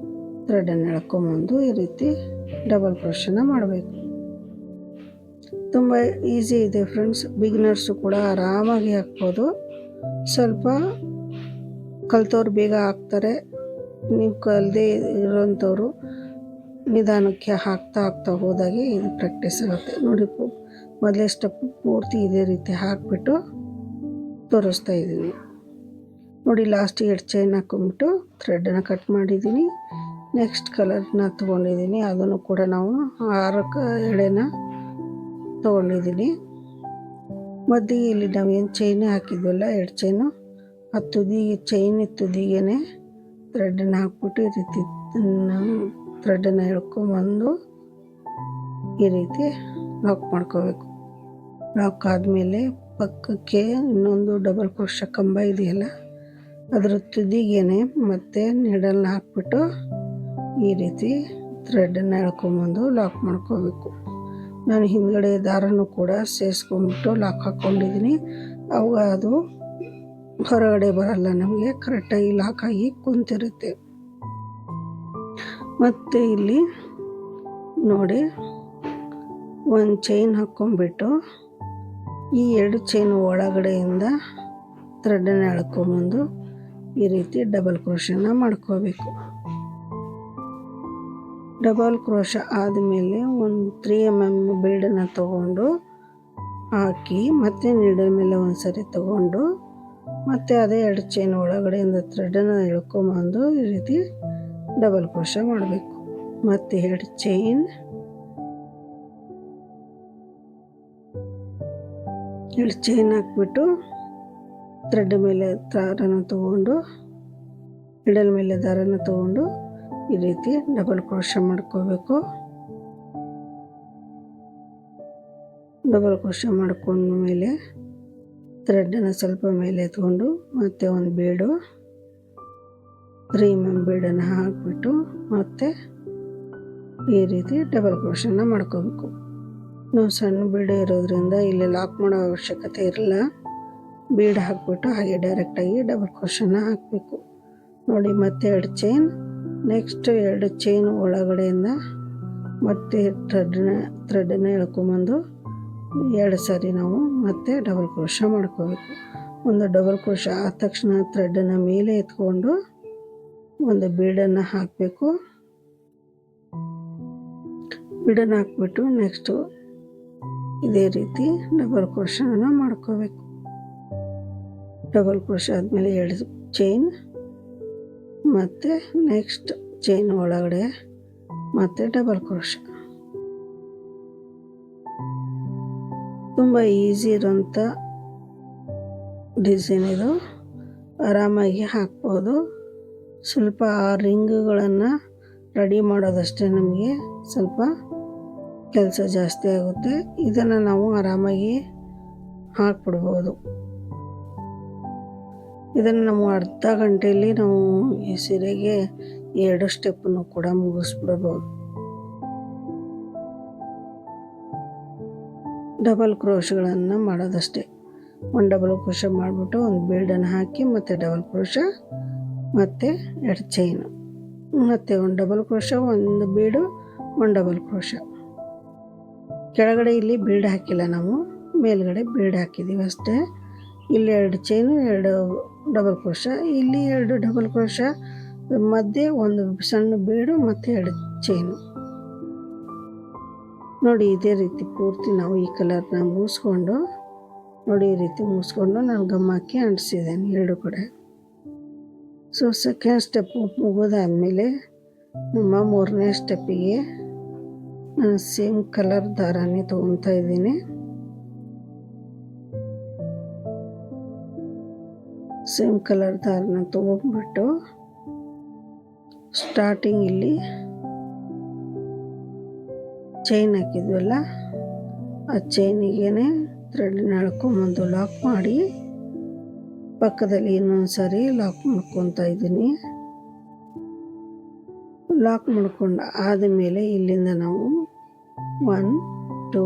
ಥ್ರೆಡನ್ನು ಎಳ್ಕೊಂಬಂದು ಈ ರೀತಿ ಡಬಲ್ ಕ್ರೋಶೆನ ಮಾಡಬೇಕು. ತುಂಬ ಈಸಿ ಇದೆ ಫ್ರೆಂಡ್ಸ್. ಬಿಗಿನರ್ಸು ಕೂಡ ಆರಾಮಾಗಿ ಹಾಕ್ಬೋದು. ಸ್ವಲ್ಪ ಕಲ್ತವ್ರು ಬೇಗ ಹಾಕ್ತಾರೆ, ನೀವು ಕಲಿದೇ ಇರೋಂಥವ್ರು ನಿಧಾನಕ್ಕೆ ಹಾಕ್ತಾ ಹೋದಾಗೆ ಇದು ಪ್ರಾಕ್ಟೀಸ್ ಆಗುತ್ತೆ ನೋಡಿ. ಮೊದಲೇ ಸ್ಟೆಪ್ ಪೂರ್ತಿ ಇದೇ ರೀತಿ ಹಾಕಿಬಿಟ್ಟು ತೋರಿಸ್ತಾ ಇದ್ದೀನಿ ನೋಡಿ. ಲಾಸ್ಟಿಗೆ 2 ಚೈನ್ ಹಾಕೊಂಡ್ಬಿಟ್ಟು ಥ್ರೆಡನ್ನು ಕಟ್ ಮಾಡಿದ್ದೀನಿ. ನೆಕ್ಸ್ಟ್ ಕಲರ್ನ ತೊಗೊಂಡಿದ್ದೀನಿ, ಅದನ್ನು ಕೂಡ ನಾವು 6 ಎಳೆನ ತೊಗೊಂಡಿದ್ದೀನಿ. ಮಧ್ಯೆ ಇಲ್ಲಿ ನಾವೇನು ಚೈನ್ ಹಾಕಿದ್ವಲ್ಲ 2 ಚೈನು, ಆ ತುದಿಗೆ ಚೈನ್ ತುದಿಗೆ ಥ್ರೆಡನ್ನು ಹಾಕ್ಬಿಟ್ಟು ಈ ರೀತಿ ಥ್ರೆಡನ್ನು ಎಳ್ಕೊಂಬಂದು ಈ ರೀತಿ ಲಾಕ್ ಮಾಡ್ಕೋಬೇಕು. ಲಾಕ್ ಆದಮೇಲೆ ಪಕ್ಕಕ್ಕೆ ಇನ್ನೊಂದು ಡಬಲ್ ಕ್ರೋಶೆ ಕಂಬ ಇದೆಯಲ್ಲ, ಅದರ ತುದಿಗೆ ಮತ್ತೆ ನೀಡಲ್ನ ಹಾಕ್ಬಿಟ್ಟು ಈ ರೀತಿ ಥ್ರೆಡನ್ನು ಎಳ್ಕೊಂಬಂದು ಲಾಕ್ ಮಾಡ್ಕೋಬೇಕು. ನಾನು ಹಿಂದ್ಗಡೆ ದಾರನೂ ಕೂಡ ಸೇರಿಸ್ಕೊಂಬಿಟ್ಟು ಲಾಕ್ ಹಾಕ್ಕೊಂಡಿದ್ದೀನಿ. ಅವಾಗ ಅದು ಹೊರಗಡೆ ಬರಲ್ಲ, ನಮಗೆ ಕರೆಕ್ಟಾಗಿ ಲಾಕ್ ಆಗಿ ಕುಂತಿರುತ್ತೆ. ಮತ್ತು ಇಲ್ಲಿ ನೋಡಿ, ಒಂದು ಚೈನ್ ಹಾಕ್ಕೊಂಬಿಟ್ಟು ಈ 2 ಚೈನ್ ಒಳಗಡೆಯಿಂದ ಥ್ರೆಡನ್ನು ಎಳ್ಕೊಂಬಂದು ಈ ರೀತಿ ಡಬಲ್ ಕ್ರೋಶನ ಮಾಡ್ಕೋಬೇಕು. ಡಬಲ್ ಕ್ರೋಶ ಆದಮೇಲೆ ಒಂದು 3 mm ಬೀಡನ್ನು ತಗೊಂಡು ಹಾಕಿ ಮತ್ತೆ ನೀಡಲ್ ಮೇಲೆ ಒಂದು ಸರಿ ತಗೊಂಡು ಮತ್ತೆ ಅದೇ 2 ಚೈನ್ ಒಳಗಡೆಯಿಂದ ಥ್ರೆಡನ್ನು ಎಳ್ಕೊಂಬಂದು ಈ ರೀತಿ ಡಬಲ್ ಕ್ರೋಶ ಮಾಡಬೇಕು. ಮತ್ತು 2 ಚೈನ್, 2 ಚೈನ್ ಹಾಕ್ಬಿಟ್ಟು ಥ್ರೆಡ್ ಮೇಲೆ ದಾರನ ತಗೊಂಡು ನೀಡಲ್ ಮೇಲೆ ದಾರನ ತಗೊಂಡು ಈ ರೀತಿ ಡಬಲ್ ಕ್ರೋಶ ಮಾಡ್ಕೋಬೇಕು. ಡಬಲ್ ಕ್ರೋಶ ಮಾಡ್ಕೊಂಡ್ಮೇಲೆ ಥ್ರೆಡನ್ನು ಸ್ವಲ್ಪ ಮೇಲೆ ಎತ್ಕೊಂಡು ಮತ್ತೆ ಒಂದು ಬೀಡು 3 mm ಬೀಡನ್ನು ಹಾಕಿಬಿಟ್ಟು ಮತ್ತೆ ಈ ರೀತಿ ಡಬಲ್ ಕ್ರೋಶನ ಮಾಡ್ಕೋಬೇಕು. ನಾವು ಸಣ್ಣ ಬೀಡು ಇರೋದ್ರಿಂದ ಇಲ್ಲಿ ಲಾಕ್ ಮಾಡೋ ಅವಶ್ಯಕತೆ ಇರಲ್ಲ. ಬೀಡ್ ಹಾಕ್ಬಿಟ್ಟು ಹಾಗೆ ಡೈರೆಕ್ಟಾಗಿ ಡಬಲ್ ಕ್ರೋಶನ ಹಾಕಬೇಕು ನೋಡಿ. ಮತ್ತೆ 2 ಚೈನ್, ನೆಕ್ಸ್ಟ್ 2 ಚೈನ್ ಒಳಗಡೆಯಿಂದ ಮತ್ತೆ ಥ್ರೆಡನ್ನ ಎಳ್ಕೊಂಬಂದು 2 ಸಾರಿ ನಾವು ಮತ್ತೆ ಡಬಲ್ ಕ್ರೋಶ ಮಾಡ್ಕೋಬೇಕು. ಒಂದು ಡಬಲ್ ಕ್ರೋಶ ಆದ ತಕ್ಷಣ ಥ್ರೆಡನ್ನು ಮೇಲೆ ಎತ್ಕೊಂಡು ಒಂದು ಬೀಡನ್ನು ಹಾಕಬೇಕು. ಬೀಡನ್ನು ಹಾಕ್ಬಿಟ್ಟು ನೆಕ್ಸ್ಟು ಇದೇ ರೀತಿ ಡಬಲ್ ಕ್ರೋಶನ ಮಾಡ್ಕೋಬೇಕು. ಡಬಲ್ ಕ್ರೋಶ ಆದಮೇಲೆ 2 ಚೈನ್, ಮತ್ತು ನೆಕ್ಸ್ಟ್ ಚೈನ್ ಒಳಗಡೆ ಮತ್ತೆ ಡಬಲ್ ಕ್ರೋಶ. ತುಂಬ ಈಸಿ ಇರೋಂಥ ಡಿಸೈನ್ ಇದು, ಆರಾಮಾಗಿ ಹಾಕ್ಬೋದು. ಸ್ವಲ್ಪ ಆ ರಿಂಗ್ಗಳನ್ನು ರೆಡಿ ಮಾಡೋದಷ್ಟೇ ನಮಗೆ ಸ್ವಲ್ಪ ಕೆಲಸ ಜಾಸ್ತಿ ಆಗುತ್ತೆ. ಇದನ್ನು ನಾವು ಆರಾಮಾಗಿ ಹಾಕ್ಬಿಡ್ಬೋದು. ಇದನ್ನು ನಾವು ಅರ್ಧ ಗಂಟೆಯಲ್ಲಿ ನಾವು ಈ ಸೀರೆಗೆ 2 ಸ್ಟೆಪ್ಪನ್ನು ಕೂಡ ಮುಗಿಸ್ಬಿಡ್ಬೋದು. ಡಬಲ್ ಕ್ರೋಶಗಳನ್ನು ಮಾಡೋದಷ್ಟೇ. ಒಂದು ಡಬಲ್ ಕ್ರೋಶ ಮಾಡಿಬಿಟ್ಟು ಒಂದು ಬೀಡನ್ನು ಹಾಕಿ ಮತ್ತೆ ಡಬಲ್ ಕ್ರೋಶ ಮತ್ತು 2 ಚೈನು, ಮತ್ತು ಒಂದು ಡಬಲ್ ಕ್ರೋಶ, ಒಂದು ಬೀಡು, ಒಂದು ಡಬಲ್ ಕ್ರೋಶ. ಕೆಳಗಡೆ ಇಲ್ಲಿ ಬೀಡ್ ಹಾಕಿಲ್ಲ, ನಾವು ಮೇಲ್ಗಡೆ ಬೀಡ್ ಹಾಕಿದ್ದೀವಿ ಅಷ್ಟೇ. ಇಲ್ಲಿ 2 ಚೈನು, 2 ಡಬಲ್ ಕ್ರೋಶ, ಇಲ್ಲಿ 2 ಡಬಲ್ ಕ್ರೋಶ, ಮಧ್ಯೆ ಒಂದು ಸಣ್ಣ ಬೀಡು ಮತ್ತು 2 ಚೈನು ನೋಡಿ. ಇದೇ ರೀತಿ ಪೂರ್ತಿ ನಾವು ಈ ಕಲರ್ನ ಮೂಸ್ಕೊಂಡು ನೋಡಿ, ಈ ರೀತಿ ಮೂಸ್ಕೊಂಡು ನಾನು ಗಮ್ ಹಾಕಿ ಅಂಟಿಸಿದ್ದೇನೆ 2 ಕಡೆ. ಸೊ ಸೆಕೆಂಡ್ ಸ್ಟೆಪ್ ಮುಗಿದಾದ್ಮೇಲೆ ನಮ್ಮ 3ನೇ ಸ್ಟೆಪ್ಪಿಗೆ ನಾನು ಸೇಮ್ ಕಲರ್ ದಾರನೇ ತೊಗೊತಾ ಇದ್ದೀನಿ. ಸೇಮ್ ಕಲರ್ ದಾರನ ತೊಗೊಂಡ್ಬಿಟ್ಟು ಸ್ಟಾರ್ಟಿಂಗ್ ಇಲ್ಲಿ ಚೈನ್ ಹಾಕಿದ್ವಲ್ಲ, ಆ ಚೈನಿಗೆ ಥ್ರೆಡ್ನ ಎಳ್ಕೊಂಬಂದು ಲಾಕ್ ಮಾಡಿ ಪಕ್ಕದಲ್ಲಿ ಇನ್ನೊಂದು ಸಾರಿ ಲಾಕ್ ಮಾಡ್ಕೊತಾ ಇದ್ದೀನಿ. ಲಾಕ್ ಮಾಡ್ಕೊಂಡು ಆದಮೇಲೆ ಇಲ್ಲಿಂದ ನಾವು 1 2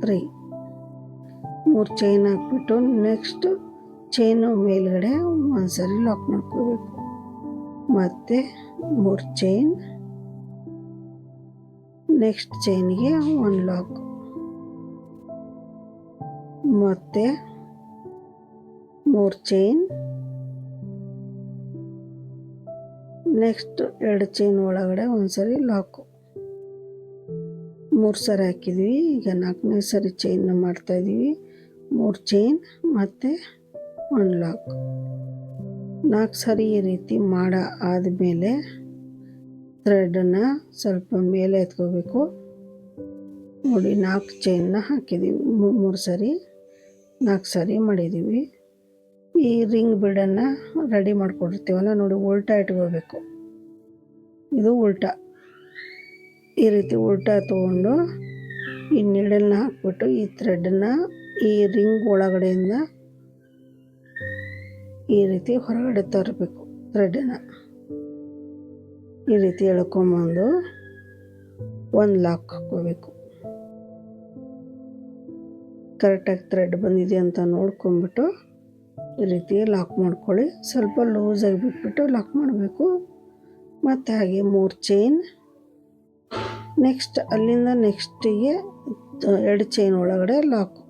3 3 ಚೈನ್ ಹಾಕ್ಬಿಟ್ಟು ನೆಕ್ಸ್ಟ್ ಚೈನು ಮೇಲ್ಗಡೆ ಒಂದು ಸಾರಿ ಲಾಕ್ ಮಾಡ್ಕೋಬೇಕು. ಮತ್ತು 3 ಚೈನ್, ನೆಕ್ಸ್ಟ್ ಚೈನ್ಗೆ 1 ಲಾಕ್, ಮತ್ತು 3 ಚೈನ್, ನೆಕ್ಸ್ಟ್ 2 ಚೈನ್ ಒಳಗಡೆ ಒಂದು ಸರಿ ಲಾಕು. 3 ಸರಿ ಹಾಕಿದ್ವಿ. ಈಗ 4ನೇ ಸರಿ ಚೈನ್ನ ಮಾಡ್ತಾಯಿದ್ದೀವಿ. 3 ಚೈನ್ ಮತ್ತು 1 ಲಾಕ್. 4 ಸರಿ ಈ ರೀತಿ ಆದಮೇಲೆ ಥ್ರೆಡನ್ನು ಸ್ವಲ್ಪ ಮೇಲೆ ಎತ್ಕೋಬೇಕು. ನೋಡಿ 4 ಚೈನ್ನ ಹಾಕಿದ್ದೀವಿ. 3 ಸರಿ 4 ಸರಿ ಮಾಡಿದ್ದೀವಿ. ಈ ರಿಂಗ್ ಬೀಡನ್ನು ರೆಡಿ ಮಾಡ್ಕೊಂಡಿರ್ತೀವಲ್ಲ, ನೋಡಿ ಉಲ್ಟಾ ಇಟ್ಕೋಬೇಕು. ಇದು ಉಲ್ಟಾ, ಈ ರೀತಿ ಉಲ್ಟಾ ತೊಗೊಂಡು ಈ ನೀಡಲ್ನ ಹಾಕ್ಬಿಟ್ಟು ಈ ಥ್ರೆಡನ್ನು ಈ ರಿಂಗ್ ಒಳಗಡೆಯಿಂದ ಈ ರೀತಿ ಹೊರಗಡೆ ತರಬೇಕು. ಥ್ರೆಡನ್ನು ಈ ರೀತಿ ಎಳ್ಕೊಂಬಂದು 1 ಲಾಕ್ ಹಾಕ್ಕೋಬೇಕು. ಕರೆಕ್ಟಾಗಿ ಥ್ರೆಡ್ ಬಂದಿದೆ ಅಂತ ನೋಡ್ಕೊಂಬಿಟ್ಟು ಈ ರೀತಿ ಲಾಕ್ ಮಾಡ್ಕೊಳ್ಳಿ. ಸ್ವಲ್ಪ ಲೂಸಾಗಿ ಬಿಟ್ಬಿಟ್ಟು ಲಾಕ್ ಮಾಡಬೇಕು. ಮತ್ತು ಹಾಗೆ 3 ಚೈನ್. ನೆಕ್ಸ್ಟ್ ಅಲ್ಲಿಂದ ನೆಕ್ಸ್ಟಿಗೆ 2 ಚೈನ್ ಒಳಗಡೆ ಲಾಕು.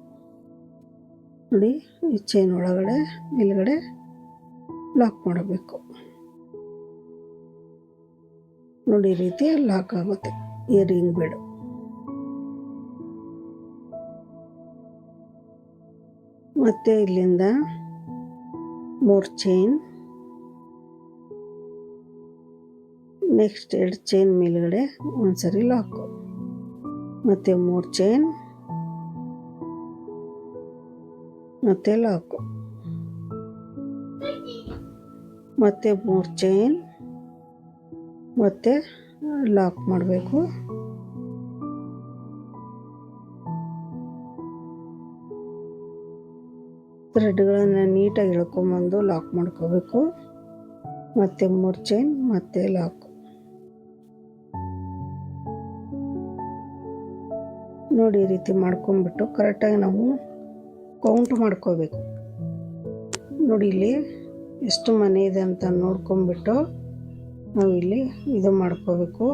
ನೋಡಿ ಈ ಚೈನ್ ಒಳಗಡೆ ಮೇಲ್ಗಡೆ ಲಾಕ್ ಮಾಡಬೇಕು. ನೋಡಿ ಈ ರೀತಿ ಲಾಕ್ ಆಗುತ್ತೆ ಈ ರಿಂಗ್ ಬೀಡು. ಮತ್ತು ಇಲ್ಲಿಂದ 3 ಚೈನ್. ನೆಕ್ಸ್ಟ್ 2 ಚೈನ್ ಮೇಲ್ಗಡೆ ಒಂದು ಸರಿ ಲಾಕು. ಮತ್ತು 3 ಚೈನ್ ಮತ್ತು ಲಾಕು. ಮತ್ತು 3 ಚೈನ್ ಮತ್ತು ಲಾಕ್ ಮಾಡಬೇಕು. ಥ್ರೆಡ್ಗಳನ್ನು ನೀಟಾಗಿ ಎಳ್ಕೊಂಬಂದು ಲಾಕ್ ಮಾಡ್ಕೋಬೇಕು. ಮತ್ತು 3 ಚೈನ್ ಮತ್ತು ಲಾಕು. ನೋಡಿ ಈ ರೀತಿ ಮಾಡ್ಕೊಂಬಿಟ್ಟು ಕರೆಕ್ಟಾಗಿ ನಾವು ಕೌಂಟ್ ಮಾಡ್ಕೋಬೇಕು. ನೋಡಿ ಇಲ್ಲಿ ಎಷ್ಟು ಮನೆ ಇದೆ ಅಂತ ನೋಡ್ಕೊಂಬಿಟ್ಟು ನಾವು ಇಲ್ಲಿ ಇದು ಮಾಡ್ಕೋಬೇಕು.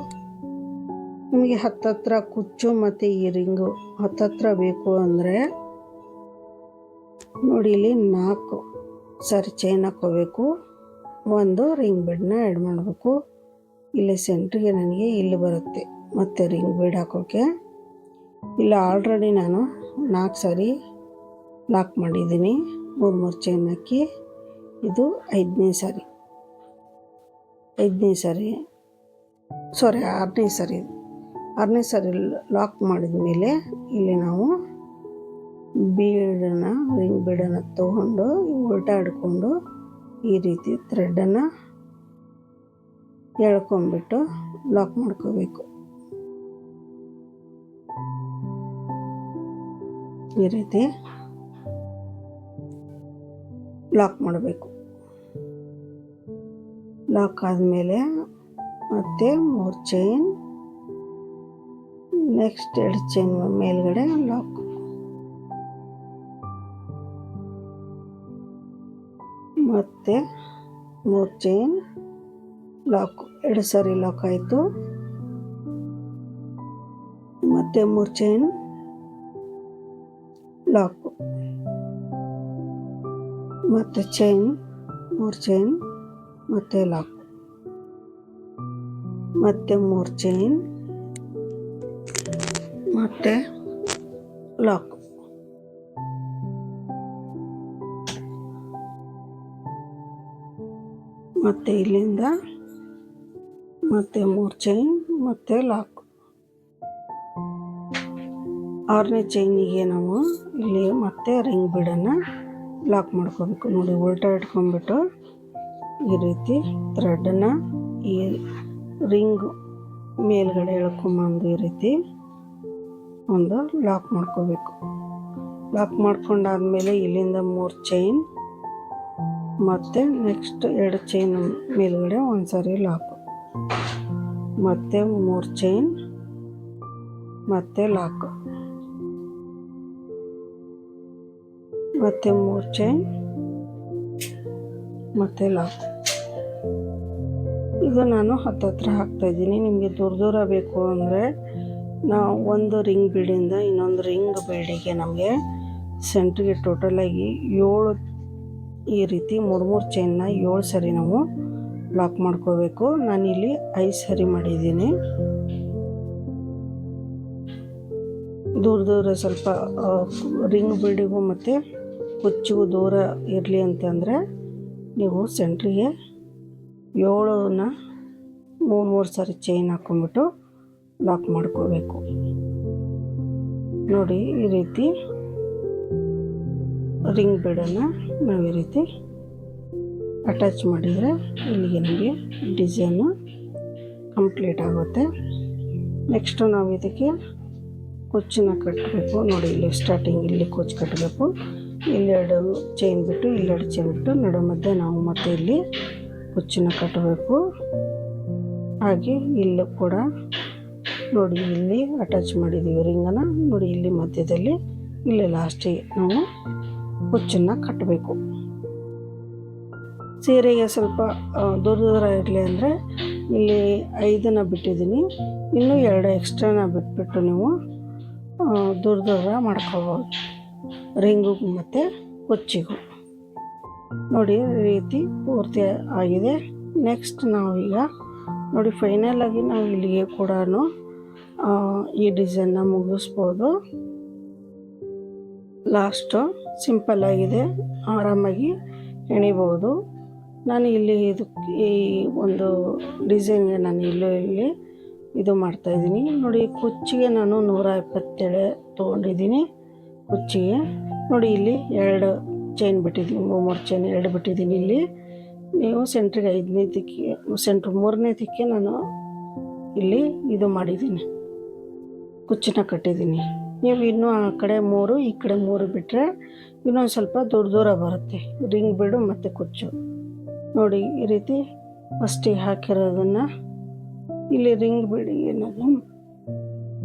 ನಿಮಗೆ ಹತ್ತತ್ರ ಕುಚ್ಚು ಮತ್ತು ಈ ರಿಂಗು ಹತ್ತತ್ರ ಬೇಕು ಅಂದರೆ ನೋಡಿ ಇಲ್ಲಿ 4 ಸರಿ ಚೈನ್ ಹಾಕ್ಕೋಬೇಕು. 1 ರಿಂಗ್ ಬೀಡನ್ನ ಆ್ಯಡ್ ಮಾಡಬೇಕು. ಇಲ್ಲಿ ಸೆಂಟ್ರಿಗೆ ನನಗೆ ಇಲ್ಲಿ ಬರುತ್ತೆ ಮತ್ತು ರಿಂಗ್ ಬೀಡ್ ಹಾಕೋಕ್ಕೆ. ಇಲ್ಲ ಆಲ್ರೆಡಿ ನಾನು 4 ಸರಿ ಲಾಕ್ ಮಾಡಿದ್ದೀನಿ. 3 ಚೈನ್ ಹಾಕಿ ಇದು 5ನೇ ಸರಿ 6ನೇ ಸರಿ ಲಾಕ್ ಮಾಡಿದ ಮೇಲೆ ಇಲ್ಲಿ ನಾವು ರಿಂಗ್ ಬೀಡನ್ನು ತೊಗೊಂಡು ಉಲ್ಟಾ ಹಿಡ್ಕೊಂಡು ಈ ರೀತಿ ಥ್ರೆಡನ್ನು ಎಳ್ಕೊಂಬಿಟ್ಟು ಲಾಕ್ ಮಾಡ್ಕೋಬೇಕು. ಈ ರೀತಿ ಲಾಕ್ ಮಾಡಬೇಕು. ಲಾಕ್ ಆದಮೇಲೆ ಮತ್ತೆ 3 ಚೈನ್. ನೆಕ್ಸ್ಟ್ 2 ಚೈನ್ ಮೇಲ್ಗಡೆ ಲಾಕ್. ಮತ್ತು 3 ಚೈನ್ ಲಾಕು. 2 ಸರಿ ಲಾಕ್ ಆಯಿತು. ಮತ್ತು 3 ಚೈನ್ ಲಾಕು. ಮತ್ತು ಚೈನ್ 3 ಚೈನ್ ಮತ್ತು ಲಾಕು. ಮತ್ತು 3 ಚೈನ್ ಮತ್ತು ಲಾಕು. ಮತ್ತು ಇಲ್ಲಿಂದ ಮತ್ತೆ 3 ಚೈನ್ ಮತ್ತು ಲಾಕು. 6ನೇ ಚೈನಿಗೆ ನಾವು ಇಲ್ಲಿ ಮತ್ತೆ ರಿಂಗ್ ಬೀಡನ್ನು ಲಾಕ್ ಮಾಡ್ಕೋಬೇಕು. ನೋಡಿ ಉಲ್ಟಾ ಇಟ್ಕೊಂಡ್ಬಿಟ್ಟು ಈ ರೀತಿ ಥ್ರೆಡನ್ನು ಈ ರಿಂಗ್ ಮೇಲ್ಗಡೆ ಎಳ್ಕೊಂಬಂದು ಈ ರೀತಿ ಒಂದು ಲಾಕ್ ಮಾಡ್ಕೋಬೇಕು. ಲಾಕ್ ಮಾಡ್ಕೊಂಡಾದ್ಮೇಲೆ ಇಲ್ಲಿಂದ 3 ಚೈನ್ ಮತ್ತು ನೆಕ್ಸ್ಟ್ 2 ಚೈನ್ ಮೇಲ್ಗಡೆ ಒಂದು ಸರಿ ಲಾಕು. ಮತ್ತು 3 ಚೈನ್ ಮತ್ತು ಲಾಕು. ಮತ್ತು 3 ಚೈನ್ ಮತ್ತು ಲಾಕು. ಇದು ನಾನು ಹತ್ತತ್ರ ಹಾಕ್ತಾಯಿದ್ದೀನಿ. ನಿಮಗೆ ದೂರ ಬೇಕು ಅಂದರೆ ನಾವು ಒಂದು ರಿಂಗ್ ಬೀಡಿಂದ ಇನ್ನೊಂದು ರಿಂಗ್ ಬೀಡಿಗೆ ನಮಗೆ ಸೆಂಟ್ರಿಗೆ ಟೋಟಲಾಗಿ 7 ಈ ರೀತಿ 3 ಚೈನ್ನ 7 ಸರಿ ನಾವು ಲಾಕ್ ಮಾಡ್ಕೋಬೇಕು. ನಾನಿಲ್ಲಿ 5 ಸರಿ ಮಾಡಿದ್ದೀನಿ. ದೂರ ಸ್ವಲ್ಪ ರಿಂಗ್ ಬಿಲ್ಡಿಗೂ ಮತ್ತು ಕುಚ್ಚಿಗೂ ದೂರ ಇರಲಿ ಅಂತಂದರೆ ನೀವು ಸೆಂಟ್ರಿಗೆ 7ನ 3 ಸಾರಿ ಚೈನ್ ಹಾಕ್ಕೊಂಬಿಟ್ಟು ಲಾಕ್ ಮಾಡ್ಕೋಬೇಕು. ನೋಡಿ, ಈ ರೀತಿ ರಿಂಗ್ ಬೀಡನ್ನು ನಾವು ಈ ರೀತಿ ಅಟ್ಯಾಚ್ ಮಾಡಿದರೆ ಇಲ್ಲಿಗೆ ನಮಗೆ ಡಿಸೈನು ಕಂಪ್ಲೀಟ್ ಆಗುತ್ತೆ. ನೆಕ್ಸ್ಟು ನಾವು ಇದಕ್ಕೆ ಕುಚ್ಚನ್ನ ಕಟ್ಟಬೇಕು. ನೋಡಿ, ಇಲ್ಲಿ ಸ್ಟಾರ್ಟಿಂಗ್ ಇಲ್ಲಿ ಕುಚ್ಚು ಕಟ್ಟಬೇಕು. ಇಲ್ಲೆರಡು ಚೈನ್ ಬಿಟ್ಟು ಇಲ್ಲೆರಡು ಚೈನ್ ಬಿಟ್ಟು ನಡು ಮಧ್ಯೆ ನಾವು ಮತ್ತೆ ಇಲ್ಲಿ ಕುಚ್ಚನ್ನ ಕಟ್ಟಬೇಕು. ಹಾಗೆ ಇಲ್ಲೂ ಕೂಡ ನೋಡಿ, ಇಲ್ಲಿ ಅಟ್ಯಾಚ್ ಮಾಡಿದ್ದೀವಿ ರಿಂಗನ್ನು. ನೋಡಿ, ಇಲ್ಲಿ ಮಧ್ಯದಲ್ಲಿ ಇಲ್ಲಿ ಲಾಸ್ಟಿಗೆ ನಾವು ಕುಚ್ಚನ್ನು ಕಟ್ಟಬೇಕು. ಸೀರೆಗೆ ಸ್ವಲ್ಪ ದೂರ ಇರಲಿ ಅಂದರೆ ಇಲ್ಲಿ 5ನ ಬಿಟ್ಟಿದ್ದೀನಿ. ಇನ್ನೂ 2 ಎಕ್ಸ್ಟ್ರಾನ ಬಿಟ್ಬಿಟ್ಟು ನೀವು ದೂರ ಮಾಡ್ಕೋಬೋದು ರಿಂಗಿಗೂ ಮತ್ತು ಕುಚ್ಚಿಗೂ. ನೋಡಿ, ಈ ರೀತಿ ಪೂರ್ತಿ ಆಗಿದೆ. ನೆಕ್ಸ್ಟ್ ನಾವೀಗ ನೋಡಿ, ಫೈನಲಾಗಿ ನಾವು ಇಲ್ಲಿಗೆ ಕೂಡ ಈ ಡಿಸೈನ್ನ ಮುಗಿಸ್ಬೋದು. ಲಾಸ್ಟು ಸಿಂಪಲ್ ಆಗಿದೆ, ಆರಾಮಾಗಿ ಹೆಣಿಬೋದು. ನಾನು ಇಲ್ಲಿ ಈ ಒಂದು ಡಿಸೈನ್ಗೆ ನಾನು ಇಲ್ಲಿ ಇದು ಮಾಡ್ತಾಯಿದ್ದೀನಿ. ನೋಡಿ, ಕುಚ್ಚಿಗೆ ನಾನು 127 ತೊಗೊಂಡಿದ್ದೀನಿ. ಕುಚ್ಚಿಗೆ ನೋಡಿ, ಇಲ್ಲಿ 2 ಚೈನ್ ಬಿಟ್ಟಿದ್ದೀನಿ, 3 ಚೈನ್ 2 ಬಿಟ್ಟಿದ್ದೀನಿ. ಇಲ್ಲಿ ನೀವು ಸೆಂಟ್ರಿಗೆ 5ನೇ ದಿಕ್ಕಿ ಸೆಂಟ್ರ್ 3ನೇ ದಿಕ್ಕೆ ನಾನು ಇಲ್ಲಿ ಇದು ಮಾಡಿದ್ದೀನಿ, ಕುಚ್ಚನ್ನ ಕಟ್ಟಿದ್ದೀನಿ. ನೀವು ಇನ್ನೂ ಆ ಕಡೆ 3 ಈ ಕಡೆ 3 ಬಿಟ್ಟರೆ ಇನ್ನೊಂದು ಸ್ವಲ್ಪ ದೂರ ಬರುತ್ತೆ ರಿಂಗ್ ಬೀಡು ಮತ್ತು ಕುಚ್ಚು. ನೋಡಿ, ಈ ರೀತಿ ಫಸ್ಟಿಗೆ ಹಾಕಿರೋದನ್ನು ಇಲ್ಲಿ ರಿಂಗ್ ಬೀಡಿಗೆ ನಾನು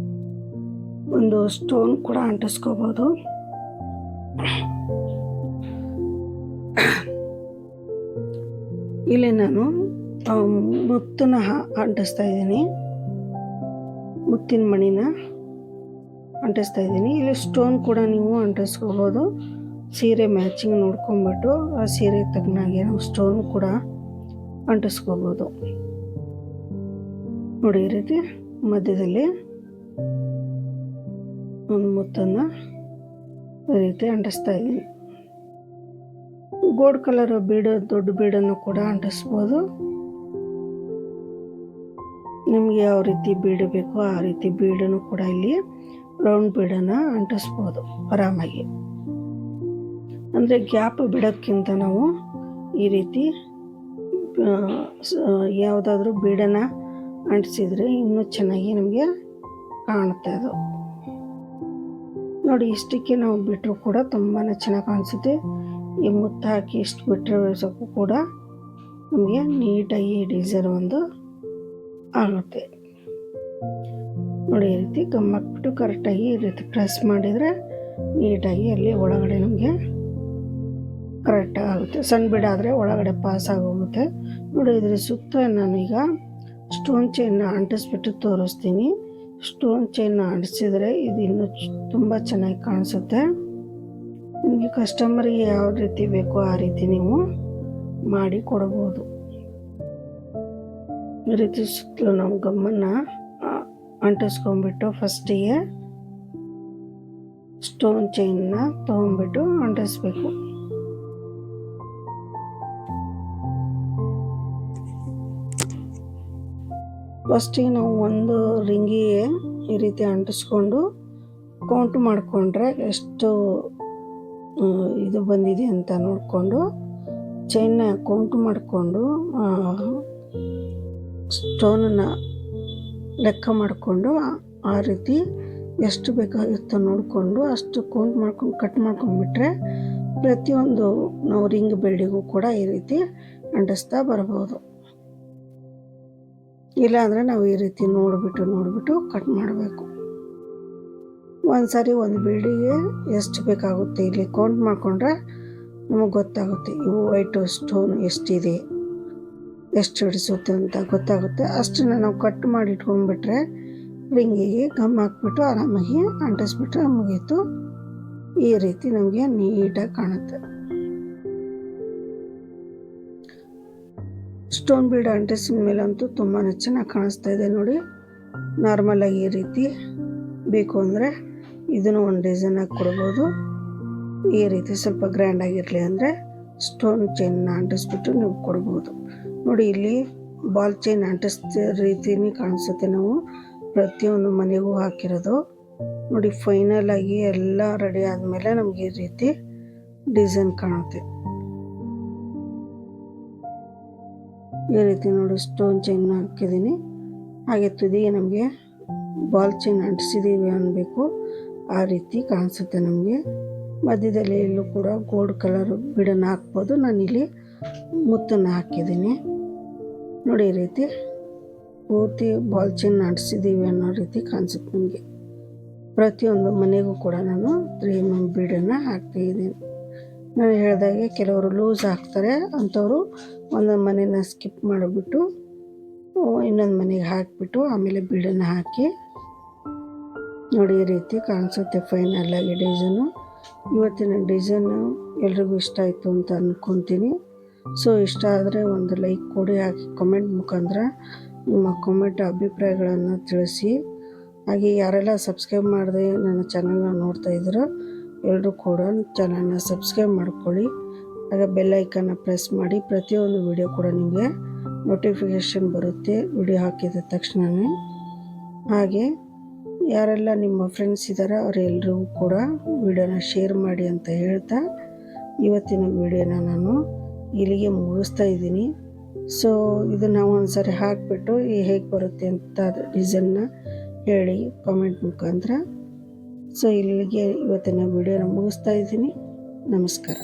ಒಂದು ಸ್ಟೋನ್ ಕೂಡ ಅಂಟಿಸ್ಕೋಬೋದು. ಇಲ್ಲಿ ನಾನು ಮುತ್ತನ್ನ ಅಂಟಿಸ್ತಾ ಇದ್ದೀನಿ, ಮುತ್ತಿನ ಮಣಿನ ಅಂಟಿಸ್ತಾ ಇದ್ದೀನಿ. ಇಲ್ಲಿ ಸ್ಟೋನ್ ಕೂಡ ನೀವು ಅಂಟಿಸ್ಕೋಬೋದು. ಸೀರೆ ಮ್ಯಾಚಿಂಗ್ ನೋಡ್ಕೊಂಬಿಟ್ಟು ಆ ಸೀರೆ ತಕ್ಕನಾಗೆ ನಾವು ಸ್ಟೋನ್ ಕೂಡ ಅಂಟಿಸ್ಕೋಬೋದು. ನೋಡಿ, ಈ ರೀತಿ ಮಧ್ಯದಲ್ಲಿ ಒಂದು ಮುತ್ತನ್ನು ಈ ರೀತಿ ಅಂಟಿಸ್ತಾ ಇದ್ದೀನಿ. ಗೋಲ್ಡ್ ಕಲರ್ ಬೀಡು, ದೊಡ್ಡ ಬೀಡನ್ನು ಕೂಡ ಅಂಟಿಸ್ಬೋದು. ನಿಮಗೆ ಯಾವ ರೀತಿ ಬೀಡು ಬೇಕೋ ಆ ರೀತಿ ಬೀಡನ್ನು ಕೂಡ ಇಲ್ಲಿ ರೌಂಡ್ ಬೀಡನ್ನು ಅಂಟಿಸ್ಬೋದು ಆರಾಮಾಗಿ. ಅಂದರೆ ಗ್ಯಾಪ್ ಬಿಡೋಕ್ಕಿಂತ ನಾವು ಈ ರೀತಿ ಯಾವುದಾದ್ರೂ ಬೀಡನ್ನು ಅಂಟಿಸಿದರೆ ಇನ್ನೂ ಚೆನ್ನಾಗಿ ನಮಗೆ ಕಾಣುತ್ತೆ ಅದು. ನೋಡಿ, ಇಷ್ಟಕ್ಕೆ ನಾವು ಬಿಟ್ಟರು ಕೂಡ ತುಂಬಾ ಚೆನ್ನಾಗಿ ಕಾಣಿಸುತ್ತೆ. ಈ ಮುತ್ತು ಹಾಕಿ ಇಷ್ಟು ಬಿಟ್ಟರೆ ಸ್ವಲ್ಪ ಕೂಡ ನಮಗೆ ನೀಟಾಗಿ ಡಿಸೈನ್ ಒಂದು ಆಗುತ್ತೆ. ನೋಡಿ, ಈ ರೀತಿ ಗಮ್ ಹಾಕ್ಬಿಟ್ಟು ಕರೆಕ್ಟಾಗಿ ಈ ರೀತಿ ಪ್ರೆಸ್ ಮಾಡಿದರೆ ನೀಟಾಗಿ ಅಲ್ಲಿ ಒಳಗಡೆ ನಮಗೆ ಕರೆಕ್ಟಾಗಿ ಆಗುತ್ತೆ. ಸಣ್ಣ ಬಿಡಾದರೆ ಒಳಗಡೆ ಪಾಸ್ ಆಗೋಗುತ್ತೆ. ನೋಡಿ, ಇದ್ರ ಸುತ್ತ ನಾನೀಗ ಸ್ಟೋನ್ ಚೈನ್ನ ಅಂಟಿಸ್ಬಿಟ್ಟು ತೋರಿಸ್ತೀನಿ. ಸ್ಟೋನ್ ಚೈನ್ನ ಅಂಟಿಸಿದರೆ ಇದು ಇನ್ನೂ ತುಂಬ ಚೆನ್ನಾಗಿ ಕಾಣಿಸುತ್ತೆ. ನಿಮಗೆ ಕಸ್ಟಮರಿಗೆ ಯಾವ ರೀತಿ ಬೇಕೋ ಆ ರೀತಿ ನೀವು ಮಾಡಿ ಕೊಡ್ಬೋದು. ಈ ರೀತಿ ಸುತ್ತಲೂ ನಾವು ಗಮ್ಮನ್ನು ಅಂಟಿಸ್ಕೊಂಡ್ಬಿಟ್ಟು ಫಸ್ಟಿಗೆ ಸ್ಟೋನ್ ಚೈನ್ನ ತೊಗೊಂಡ್ಬಿಟ್ಟು ಅಂಟಿಸ್ಬೇಕು. ಫಸ್ಟಿಗೆ ನಾವು ಒಂದು ರಿಂಗಿಗೆ ಈ ರೀತಿ ಅಂಟಿಸ್ಕೊಂಡು ಕೌಂಟ್ ಮಾಡಿಕೊಂಡ್ರೆ ಎಷ್ಟು ಇದು ಬಂದಿದೆ ಅಂತ ನೋಡಿಕೊಂಡು ಚೈನ್ನ ಕೌಂಟ್ ಮಾಡಿಕೊಂಡು ಸ್ಟೋನನ್ನು ಲೆಕ್ಕ ಮಾಡಿಕೊಂಡು ಆ ರೀತಿ ಎಷ್ಟು ಬೇಕಾಗುತ್ತೋ ನೋಡಿಕೊಂಡು ಅಷ್ಟು ಕೌಂಟ್ ಮಾಡ್ಕೊಂಡು ಕಟ್ ಮಾಡ್ಕೊಂಡ್ಬಿಟ್ರೆ ಪ್ರತಿಯೊಂದು ನಾವು ರಿಂಗ್ ಬೆಲ್ಡಿಗೂ ಕೂಡ ಈ ರೀತಿ ಅಂಟಿಸ್ತಾ ಬರ್ಬೋದು. ಇಲ್ಲಾಂದರೆ ನಾವು ಈ ರೀತಿ ನೋಡಿಬಿಟ್ಟು ಕಟ್ ಮಾಡಬೇಕು. ಒಂದು ಸಾರಿ ಒಂದು ಬಿಲ್ಡಿಗೆ ಎಷ್ಟು ಬೇಕಾಗುತ್ತೆ ಇಲ್ಲಿ ಕೌಂಟ್ ಮಾಡಿಕೊಂಡ್ರೆ ನಮಗೆ ಗೊತ್ತಾಗುತ್ತೆ. ಇವು ವೈಟು ಸ್ಟೋನ್ ಎಷ್ಟಿದೆ, ಎಷ್ಟು ಹಿಡಿಸುತ್ತೆ ಅಂತ ಗೊತ್ತಾಗುತ್ತೆ. ಅಷ್ಟನ್ನು ನಾವು ಕಟ್ ಮಾಡಿ ಇಟ್ಕೊಂಡ್ಬಿಟ್ರೆ ರಿಂಗಿಗೆ ಗಮ್ ಹಾಕ್ಬಿಟ್ಟು ಆರಾಮಾಗಿ ಅಂಟಿಸ್ಬಿಟ್ರೆ ಮುಗೀತು. ಈ ರೀತಿ ನಮಗೆ ನೀಟಾಗಿ ಕಾಣುತ್ತೆ. ಸ್ಟೋನ್ ಬೀಡ್ ಅಂಟಿಸಿದ ಮೇಲಂತೂ ತುಂಬಾ ಚೆನ್ನಾಗಿ ಕಾಣಿಸ್ತಾ ಇದೆ ನೋಡಿ. ನಾರ್ಮಲಾಗಿ ಈ ರೀತಿ ಬೇಕು ಅಂದರೆ ಇದನ್ನು ಒಂದು ಡಿಸೈನಾಗಿ ಕೊಡ್ಬೋದು. ಈ ರೀತಿ ಸ್ವಲ್ಪ ಗ್ರ್ಯಾಂಡ್ ಆಗಿರಲಿ ಅಂದರೆ ಸ್ಟೋನ್ ಚೈನ್ನ ಅಂಟಿಸ್ಬಿಟ್ಟು ನೀವು ಕೊಡ್ಬೋದು. ನೋಡಿ ಇಲ್ಲಿ ಬಾಲ್ ಚೈನ್ ಅಂಟಿಸ್ದ ರೀತಿನೇ ಕಾಣಿಸುತ್ತೆ. ನಾವು ಪ್ರತಿಯೊಂದು ಮನೆಗೂ ಹಾಕಿರೋದು ನೋಡಿ. ಫೈನಲ್ ಆಗಿ ಎಲ್ಲ ರೆಡಿ ಆದಮೇಲೆ ನಮಗೆ ಈ ರೀತಿ ಡಿಸೈನ್ ಕಾಣುತ್ತೆ. ಈ ರೀತಿ ನೋಡಿ ಸ್ಟೋನ್ ಚೈನ್ ಹಾಕಿದ್ದೀನಿ. ಹಾಗೆ ತುದಿಗೆ ನಮಗೆ ಬಾಲ್ ಚೈನ್ ಅಂಟಿಸಿದ್ದೀವಿ ಅನ್ನಬೇಕು ಆ ರೀತಿ ಕಾಣಿಸುತ್ತೆ ನಮಗೆ. ಮಧ್ಯದಲ್ಲಿ ಇಲ್ಲೂ ಕೂಡ ಗೋಲ್ಡ್ ಕಲರ್ ಬಿಡನ್ನು ಹಾಕ್ಬೋದು. ನಾನಿಲ್ಲಿ ಮುತ್ತನ್ನು ಹಾಕಿದ್ದೀನಿ ನೋಡಿ. ಈ ರೀತಿ ಪೂರ್ತಿ ಬಾಲ್ ಚೈನ್ ಅಂಟಿಸಿದ್ದೀವಿ ಅನ್ನೋ ರೀತಿ ಕಾಣಿಸುತ್ತೆ ನಮಗೆ. ಪ್ರತಿಯೊಂದು ಮನೆಗೂ ಕೂಡ ನಾನು 3 mm ಬೀಡನ್ನು ಹಾಕ್ತಾಯಿದ್ದೀನಿ. ನಾನು ಹೇಳಿದಾಗೆ ಕೆಲವರು ಲೂಸ್ ಹಾಕ್ತಾರೆ, ಅಂಥವರು ಒಂದೊಂದು ಮನೆನ ಸ್ಕಿಪ್ ಮಾಡಿಬಿಟ್ಟು ಇನ್ನೊಂದು ಮನೆಗೆ ಹಾಕಿಬಿಟ್ಟು ಆಮೇಲೆ ಬೀಡನ್ನು ಹಾಕಿ ನೋಡಿ. ಈ ರೀತಿ ಕಾಣಿಸುತ್ತೆ ಫೈನಲ್ ಆಗಿ ಡಿಸೈನು. ಇವತ್ತಿನ ಡಿಸೈನು ಎಲ್ರಿಗೂ ಇಷ್ಟ ಆಯಿತು ಅಂತ ಅಂದ್ಕೊತೀನಿ. ಸೊ ಇಷ್ಟ ಆದರೆ ಒಂದು ಲೈಕ್ ಕೊಡಿ, ಹಾಕಿ ಕಮೆಂಟ್ ಮುಖಾಂತರ ನಿಮ್ಮ ಕಮೆಂಟ್ ಅಭಿಪ್ರಾಯಗಳನ್ನು ತಿಳಿಸಿ. ಹಾಗೆ ಯಾರೆಲ್ಲ ಸಬ್ಸ್ಕ್ರೈಬ್ ಮಾಡದೆ ನನ್ನ ಚಾನಲ್ನ ನೋಡ್ತಾ ಇದ್ದೀರೋ ಎಲ್ಲರೂ ಕೂಡ ಚಾನಲ್ನ ಸಬ್ಸ್ಕ್ರೈಬ್ ಮಾಡ್ಕೊಳ್ಳಿ. ಹಾಗೆ ಬೆಲ್ ಐಕನ್ನ ಪ್ರೆಸ್ ಮಾಡಿ. ಪ್ರತಿಯೊಂದು ವಿಡಿಯೋ ಕೂಡ ನಿಮಗೆ ನೋಟಿಫಿಕೇಷನ್ ಬರುತ್ತೆ ವಿಡಿಯೋ ಹಾಕಿದ ತಕ್ಷಣವೇ. ಹಾಗೆ ಯಾರೆಲ್ಲ ನಿಮ್ಮ ಫ್ರೆಂಡ್ಸ್ ಇದ್ದಾರೆ ಅವರೆಲ್ಲರಿಗೂ ಕೂಡ ವಿಡಿಯೋನ ಶೇರ್ ಮಾಡಿ ಅಂತ ಹೇಳ್ತಾ ಇವತ್ತಿನ ವಿಡಿಯೋನ ನಾನು ಇಲ್ಲಿಗೆ ಮುಗಿಸ್ತಾ ಇದ್ದೀನಿ. ಸೊ ಇದನ್ನು ಒಂದು ಸಾರಿ ಹಾಕಿಬಿಟ್ಟು ಹೇಗೆ ಬರುತ್ತೆ ಅಂತ ಡಿಸೈನ್ನ ಹೇಳಿ ಕಾಮೆಂಟ್ ಮುಖಾಂತರ. ಸೊ ಇಲ್ಲಿಗೆ ಇವತ್ತಿನ ವಿಡಿಯೋನ ಮುಗಿಸ್ತಾ ಇದ್ದೀನಿ. ನಮಸ್ಕಾರ.